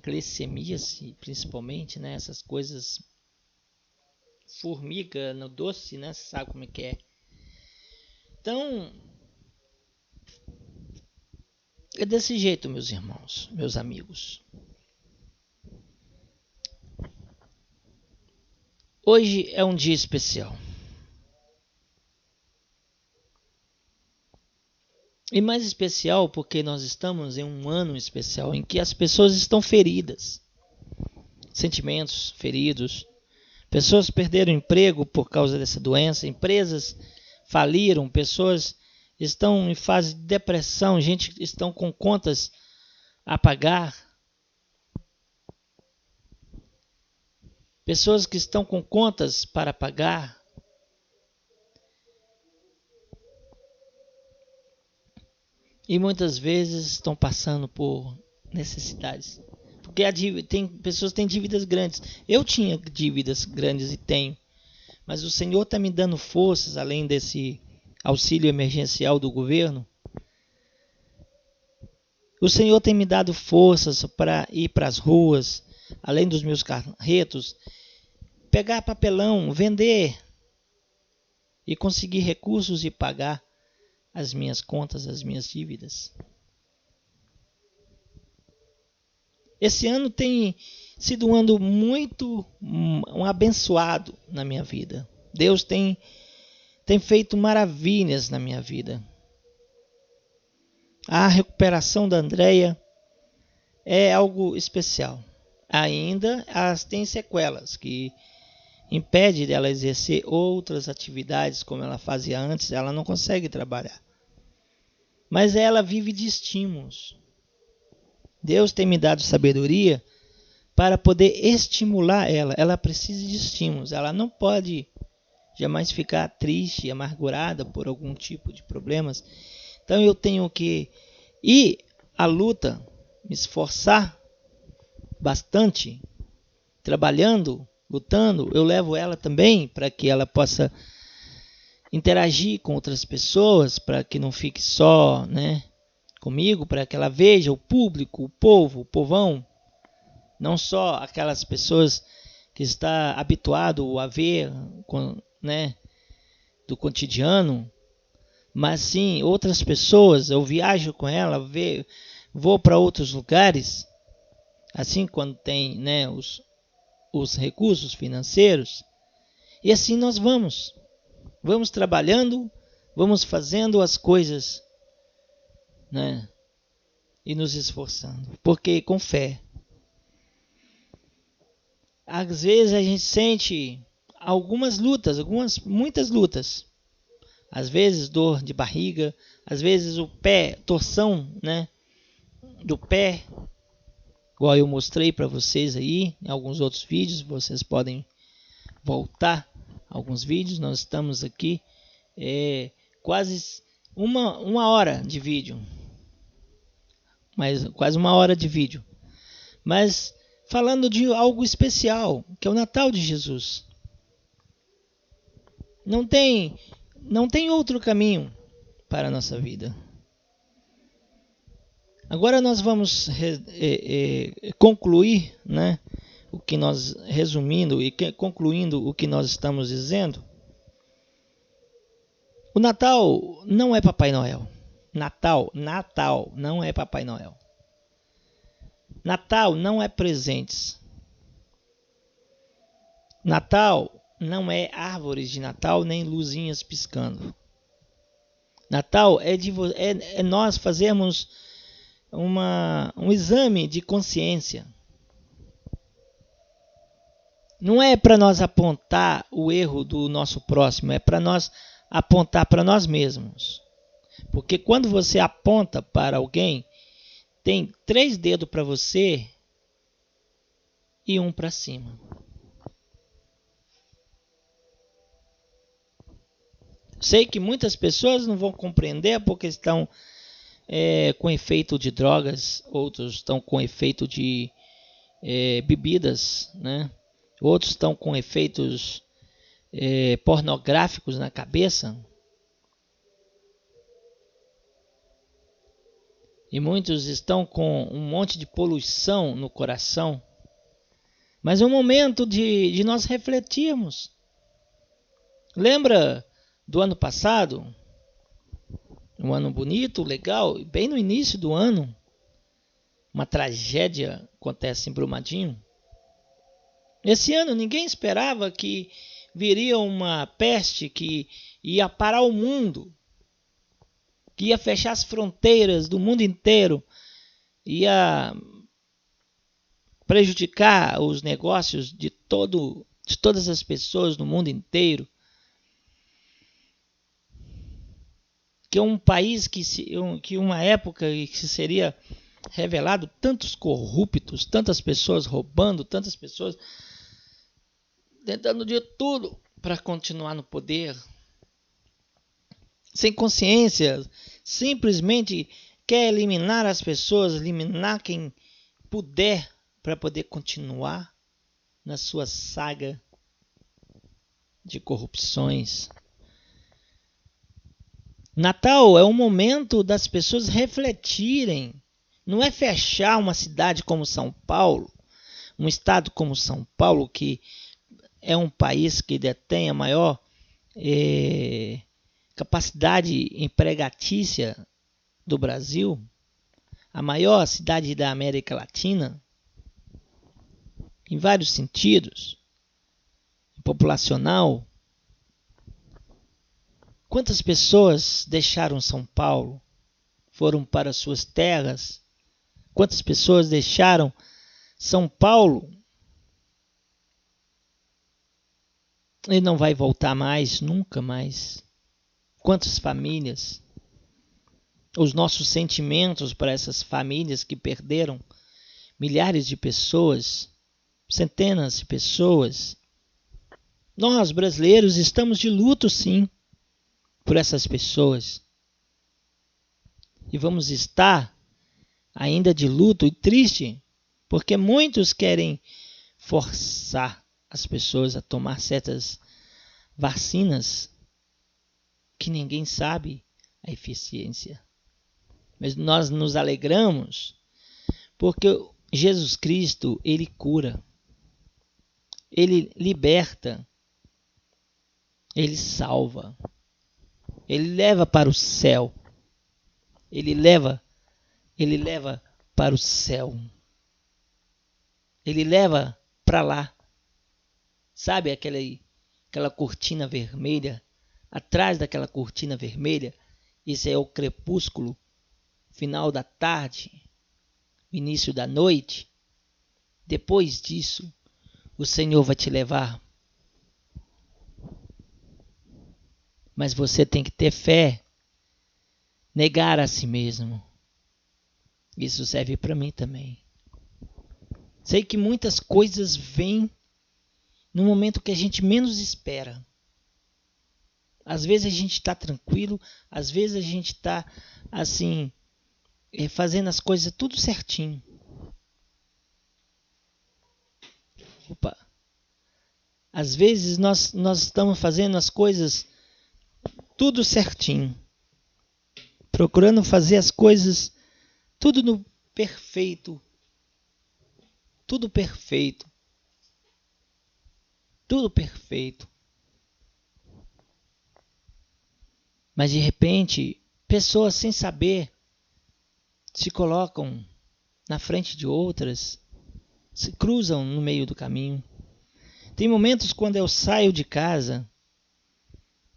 Glicemia, principalmente, né? Essas coisas. Formiga no doce, né? Você sabe como é que é. Então, é desse jeito, meus irmãos, meus amigos. Hoje é um dia especial. E mais especial porque nós estamos em um ano especial em que as pessoas estão feridas. Sentimentos feridos. Pessoas perderam emprego por causa dessa doença. Empresas faliram. Pessoas estão em fase de depressão. Gente estão com contas a pagar. Pessoas que estão com contas para pagar. E muitas vezes estão passando por necessidades. Porque tem pessoas que têm dívidas grandes. Eu tinha dívidas grandes e tenho. Mas o Senhor está me dando forças, além desse auxílio emergencial do governo. O Senhor tem me dado forças para ir para as ruas, além dos meus carretos, pegar papelão, vender e conseguir recursos e pagar as minhas contas, as minhas dívidas. Esse ano tem sido um ano muito abençoado na minha vida. Deus tem feito maravilhas na minha vida. A recuperação da Andréia é algo especial. Ainda tem sequelas que impede dela exercer outras atividades como ela fazia antes. Ela não consegue trabalhar. Mas ela vive de estímulos. Deus tem me dado sabedoria para poder estimular ela. Ela precisa de estímulos. Ela não pode jamais ficar triste e amargurada por algum tipo de problemas. Então eu tenho que ir à luta, me esforçar bastante, trabalhando, lutando. Eu levo ela também para que ela possa interagir com outras pessoas, para que não fique só, né, comigo, para que ela veja o público, o povo, o povão, não só aquelas pessoas que está habituado a ver, né, do cotidiano, mas sim outras pessoas. Eu viajo com ela, vou para outros lugares, assim quando tem, né, os recursos financeiros, e assim nós vamos trabalhando, vamos fazendo as coisas, né, e nos esforçando, porque com fé. Às vezes a gente sente muitas lutas. Às vezes dor de barriga, às vezes o pé, torção, né, do pé, igual eu mostrei para vocês aí em alguns outros vídeos. Vocês podem voltar a alguns vídeos. Nós estamos aqui quase uma hora de vídeo, quase uma hora de vídeo, mas falando de algo especial, que é o Natal de Jesus. Não tem outro caminho para a nossa vida. Agora nós vamos concluir, né, o que nós resumindo e concluindo o que nós estamos dizendo. O Natal não é Papai Noel. Natal não é Papai Noel. Natal não é presentes. Natal não é árvores de Natal nem luzinhas piscando. Natal é nós fazermos um exame de consciência. Não é para nós apontar o erro do nosso próximo, é para nós apontar para nós mesmos. Porque quando você aponta para alguém, tem 3 dedos para você e 1 para cima. Sei que muitas pessoas não vão compreender porque estão com efeito de drogas, outros estão com efeito de bebidas, né? Outros estão com efeitos pornográficos na cabeça. E muitos estão com um monte de poluição no coração. Mas é um momento de nós refletirmos. Lembra do ano passado? Um ano bonito, legal, bem no início do ano. Uma tragédia acontece em Brumadinho. Esse ano ninguém esperava que viria uma peste que ia parar o mundo, que ia fechar as fronteiras do mundo inteiro, ia prejudicar os negócios de todas as pessoas no mundo inteiro. Que um país que uma época que seria revelado tantos corruptos, tantas pessoas roubando, tantas pessoas tentando de tudo para continuar no poder, sem consciência, simplesmente quer eliminar as pessoas, eliminar quem puder para poder continuar na sua saga de corrupções. Natal é um momento das pessoas refletirem. Não é fechar uma cidade como São Paulo, um estado como São Paulo, que é um país que detém a maior capacidade empregatícia do Brasil, a maior cidade da América Latina, em vários sentidos, populacional. Quantas pessoas deixaram São Paulo, foram para suas terras? Quantas pessoas deixaram São Paulo e não vai voltar mais, nunca mais? Quantas famílias? Os nossos sentimentos para essas famílias que perderam milhares de pessoas, centenas de pessoas. Nós, brasileiros, estamos de luto, sim, por essas pessoas. E vamos estar ainda de luto e triste, porque muitos querem forçar as pessoas a tomar certas vacinas que ninguém sabe a eficiência. Mas nós nos alegramos porque Jesus Cristo, ele cura, ele liberta, ele salva, ele leva para o céu, ele leva para o céu, ele leva para lá. Sabe aquela cortina vermelha? Atrás daquela cortina vermelha, esse é o crepúsculo, final da tarde, início da noite. Depois disso, o Senhor vai te levar. Mas você tem que ter fé, negar a si mesmo. Isso serve para mim também. Sei que muitas coisas vêm no momento que a gente menos espera. Às vezes a gente está tranquilo, às vezes a gente está assim, fazendo as coisas tudo certinho. Opa. Às vezes nós estamos fazendo as coisas tudo certinho, procurando fazer as coisas tudo no perfeito, tudo perfeito, tudo perfeito. Mas de repente, pessoas sem saber se colocam na frente de outras, se cruzam no meio do caminho. Tem momentos quando eu saio de casa,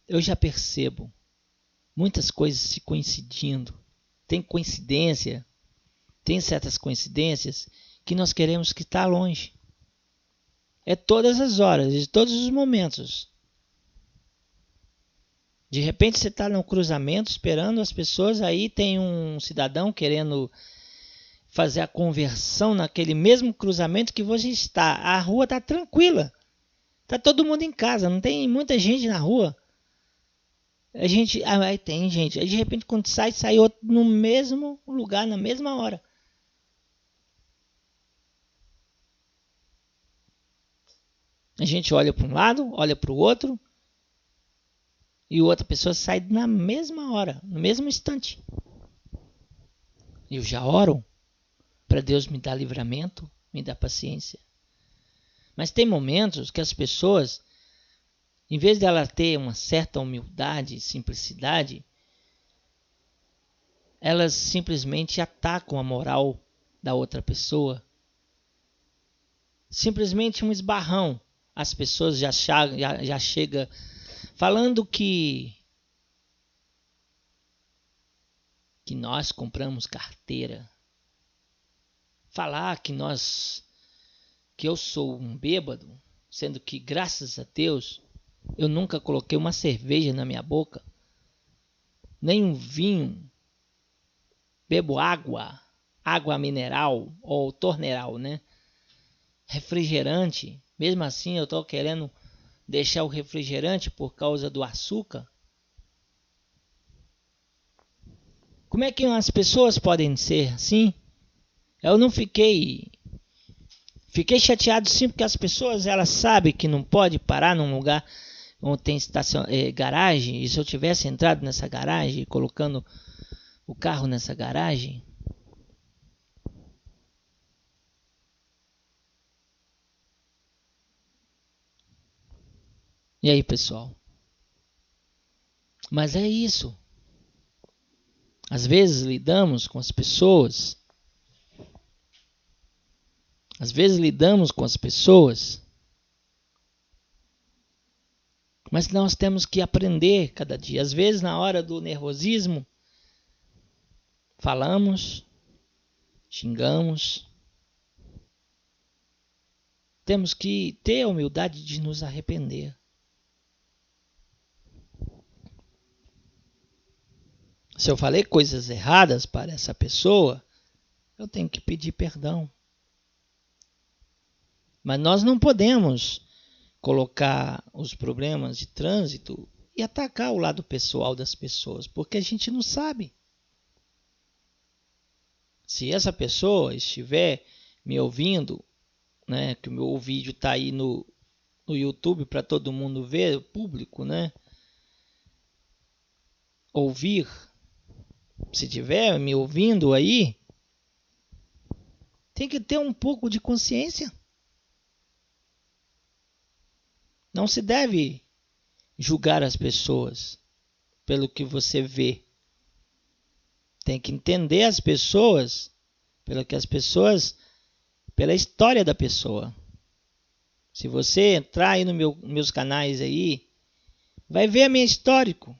eu já percebo muitas coisas se coincidindo. Tem coincidência, tem certas coincidências que nós queremos que está longe. É todas as horas, de todos os momentos. De repente você está no cruzamento esperando as pessoas, aí tem um cidadão querendo fazer a conversão naquele mesmo cruzamento que você está. A rua está tranquila. Está todo mundo em casa, não tem muita gente na rua. Aí tem gente. Aí de repente quando sai outro no mesmo lugar, na mesma hora. A gente olha para um lado, olha para o outro. E outra pessoa sai na mesma hora, no mesmo instante. Eu já oro para Deus me dar livramento, me dar paciência. Mas tem momentos que as pessoas, em vez de ela ter uma certa humildade, simplicidade, elas simplesmente atacam a moral da outra pessoa. Simplesmente um esbarrão. As pessoas já chegam falando que nós compramos carteira. Falar que eu sou um bêbado, sendo que, graças a Deus, eu nunca coloquei uma cerveja na minha boca, nem um vinho. Bebo água mineral ou torneral, né? Refrigerante. Mesmo assim, eu estou querendo deixar o refrigerante por causa do açúcar. Como é que as pessoas podem ser assim? Eu não fiquei chateado sim, porque as pessoas elas sabem que não pode parar num lugar onde tem garagem. E se eu tivesse entrado nessa garagem, colocando o carro nessa garagem, e aí, pessoal? Mas é isso. Às vezes lidamos com as pessoas. Mas nós temos que aprender cada dia. Às vezes, na hora do nervosismo, falamos, xingamos. Temos que ter a humildade de nos arrepender. Se eu falei coisas erradas para essa pessoa, eu tenho que pedir perdão. Mas nós não podemos colocar os problemas de trânsito e atacar o lado pessoal das pessoas, porque a gente não sabe. Se essa pessoa estiver me ouvindo, né, que o meu vídeo está aí no YouTube para todo mundo ver, público, né? Ouvir. Se estiver me ouvindo aí, tem que ter um pouco de consciência. Não se deve julgar as pessoas pelo que você vê. Tem que entender as pessoas pela história da pessoa. Se você entrar aí nos meus canais aí, vai ver a minha histórico.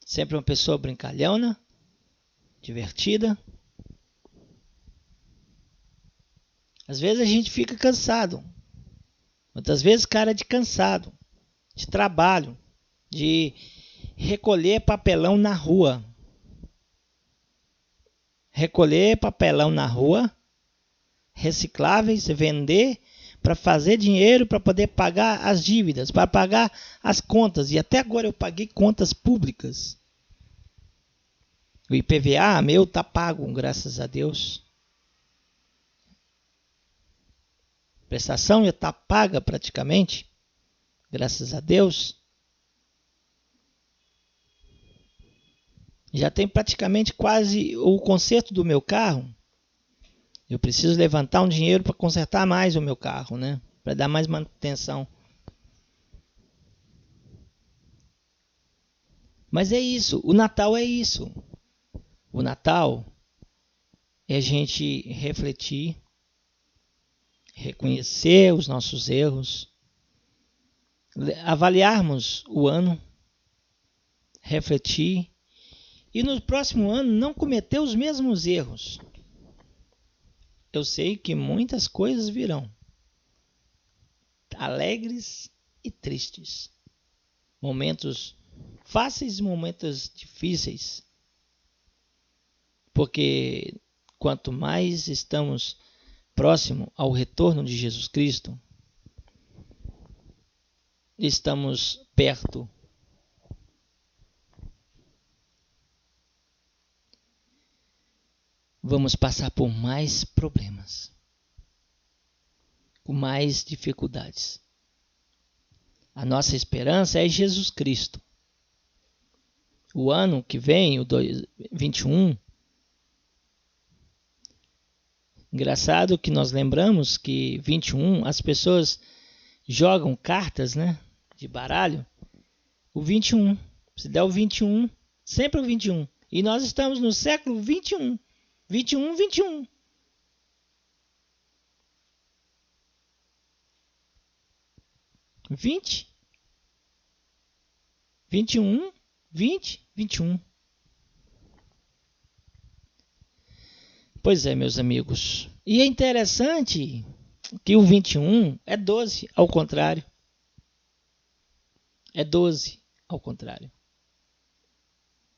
Sempre uma pessoa brincalhona, divertida. Às vezes a gente fica cansado. Muitas vezes cara de cansado, de trabalho, de recolher papelão na rua. Recolher papelão na rua, recicláveis, vender para fazer dinheiro, para poder pagar as dívidas, para pagar as contas. E até agora eu paguei contas públicas. O IPVA meu está pago, graças a Deus. A prestação já está paga praticamente, graças a Deus. Já tem praticamente quase o conserto do meu carro. Eu preciso levantar um dinheiro para consertar mais o meu carro, né? Para dar mais manutenção. Mas é isso, o Natal é isso. O Natal é a gente refletir, reconhecer os nossos erros, avaliarmos o ano, refletir e no próximo ano não cometer os mesmos erros. Eu sei que muitas coisas virão, alegres e tristes, momentos fáceis e momentos difíceis, porque quanto mais estamos próximo ao retorno de Jesus Cristo, estamos perto vamos passar por mais problemas, com mais dificuldades. A nossa esperança é Jesus Cristo. O ano que vem, o 2021, engraçado que nós lembramos que 21 as pessoas jogam cartas, né, de baralho. O 21, se der o 21, sempre o 21. E nós estamos no século 21. 21, 21. Vinte, 21, 20, 21. Pois é, meus amigos. E é interessante que o 21 é 12, ao contrário. É 12, ao contrário.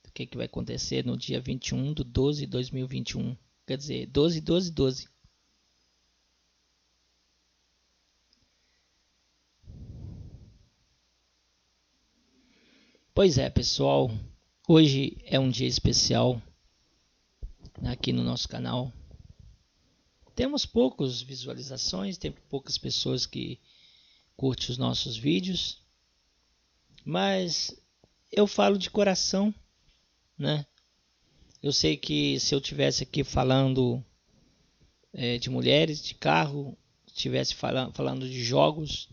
O que vai acontecer no dia 21 de 12 de 2021? Quer dizer, 12, 12, 12. Pois é, pessoal. Hoje é um dia especial aqui no nosso canal. Temos poucas visualizações, tem poucas pessoas que curtem os nossos vídeos, mas eu falo de coração, né? Eu sei que se eu tivesse aqui falando de mulheres, de carro, estivesse falando de jogos,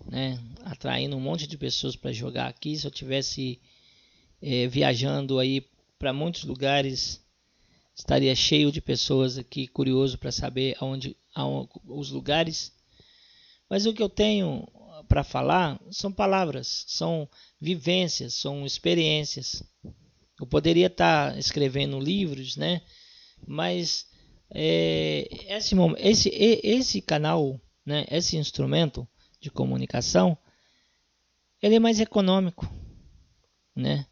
né? Atraindo um monte de pessoas para jogar aqui, se eu tivesse viajando aí para muitos lugares, estaria cheio de pessoas aqui, curioso para saber aonde os lugares. Mas o que eu tenho para falar são palavras, são vivências, são experiências. Eu poderia estar escrevendo livros, né? Mas esse canal, né? Esse instrumento de comunicação, ele é mais econômico, né?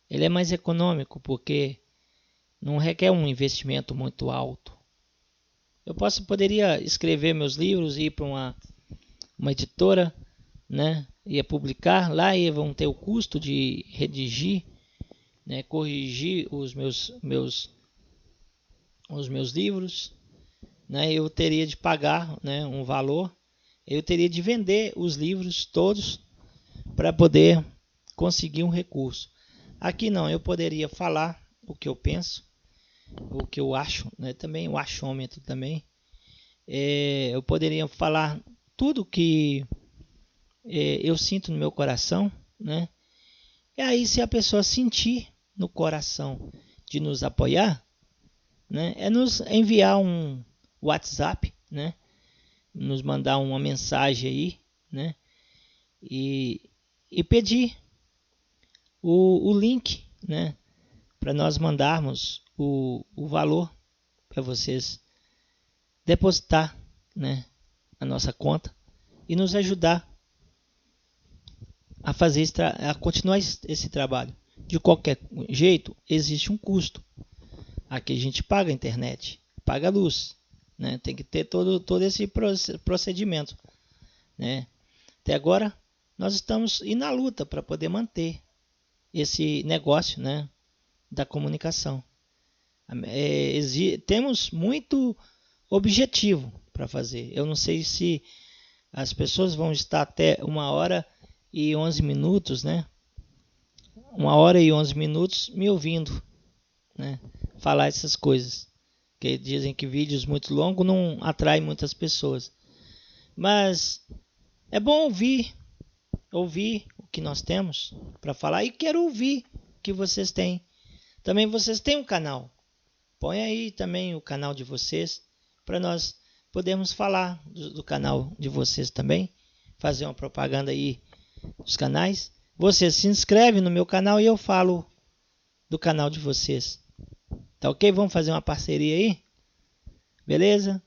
Ele é mais econômico porque não requer um investimento muito alto. Eu poderia escrever meus livros e ir para uma editora, né? Ia publicar lá e vão ter o custo de redigir, né? Corrigir os meus livros, né? Eu teria de pagar, né, um valor. Eu teria de vender os livros todos para poder conseguir um recurso. Aqui não, eu poderia falar o que eu penso, o que eu acho, né? Também o achômetro também. Eu poderia falar tudo que eu sinto no meu coração, né? E aí, se a pessoa sentir no coração de nos apoiar, né, é nos enviar um WhatsApp, né? Nos mandar uma mensagem aí, né? E pedir o link, né? Para nós mandarmos o valor para vocês depositar, né, a nossa conta e nos ajudar a fazer a continuar esse trabalho. De qualquer jeito, existe um custo. Aqui a gente paga a internet, paga a luz, né? Tem que ter todo esse procedimento, né? Até agora, nós estamos na luta para poder manter esse negócio, né, da comunicação. Temos muito objetivo para fazer. Eu não sei se as pessoas vão estar até 1 hora e 11 minutos, né, 1h e 11 minutos me ouvindo, né, falar essas coisas. Que dizem que vídeos muito longos não atraem muitas pessoas. Mas é bom ouvir o que nós temos para falar, e quero ouvir o que vocês têm. Também vocês têm um canal. Põe aí também o canal de vocês para nós podermos falar do canal de vocês também. Fazer uma propaganda aí dos canais. Você se inscreve no meu canal e eu falo do canal de vocês. Tá ok? Vamos fazer uma parceria aí? Beleza?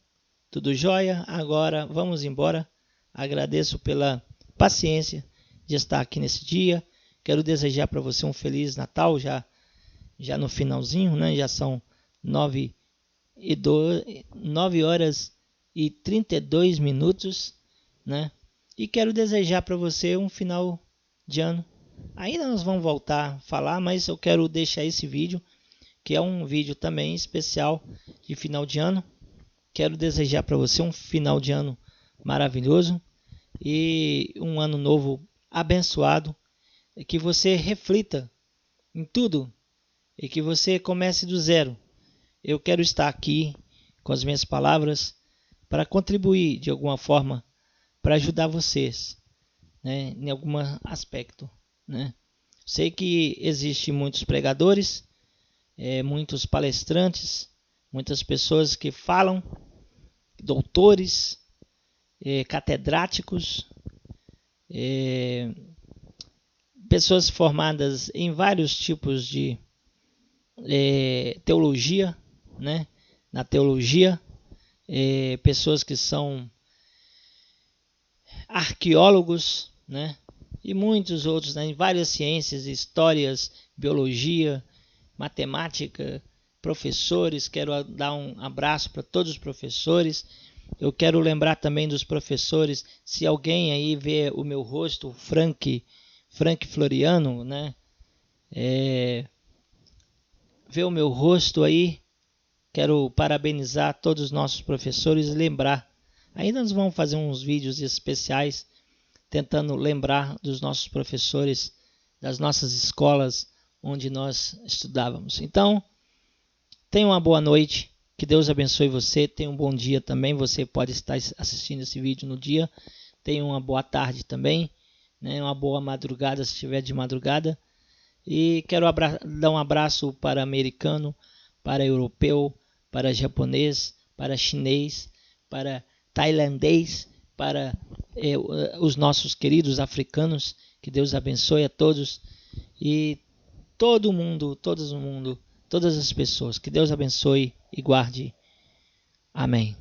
Tudo jóia? Agora vamos embora. Agradeço pela paciência de estar aqui nesse dia. Quero desejar para você um Feliz Natal já no finalzinho, né? Já são 9h e 32 minutos, né? E quero desejar para você um final de ano. Ainda nós vamos voltar a falar, mas eu quero deixar esse vídeo, que é um vídeo também especial de final de ano. Quero desejar para você um final de ano maravilhoso e um ano novo abençoado. Que você reflita em tudo e que você comece do zero. Eu quero estar aqui com as minhas palavras para contribuir de alguma forma para ajudar vocês, né, em algum aspecto, né? Sei que existem muitos pregadores, muitos palestrantes, muitas pessoas que falam, doutores, catedráticos, pessoas formadas em vários tipos de teologia, né? Na teologia, pessoas que são arqueólogos, né? E muitos outros, né? Em várias ciências, histórias, biologia, matemática, professores. Quero dar um abraço para todos os professores. Eu quero lembrar também dos professores, se alguém aí vê o meu rosto, Frank Floriano, né? Vê o meu rosto aí. Quero parabenizar todos os nossos professores e lembrar. Ainda nós vamos fazer uns vídeos especiais tentando lembrar dos nossos professores, das nossas escolas onde nós estudávamos. Então, tenha uma boa noite. Que Deus abençoe você. Tenha um bom dia também. Você pode estar assistindo esse vídeo no dia. Tenha uma boa tarde também, né? Uma boa madrugada se estiver de madrugada. E quero dar um abraço para americano, para europeu, para japonês, para chinês, para tailandês, para os nossos queridos africanos. Que Deus abençoe a todos e todo mundo, todas as pessoas. Que Deus abençoe e guarde. Amém.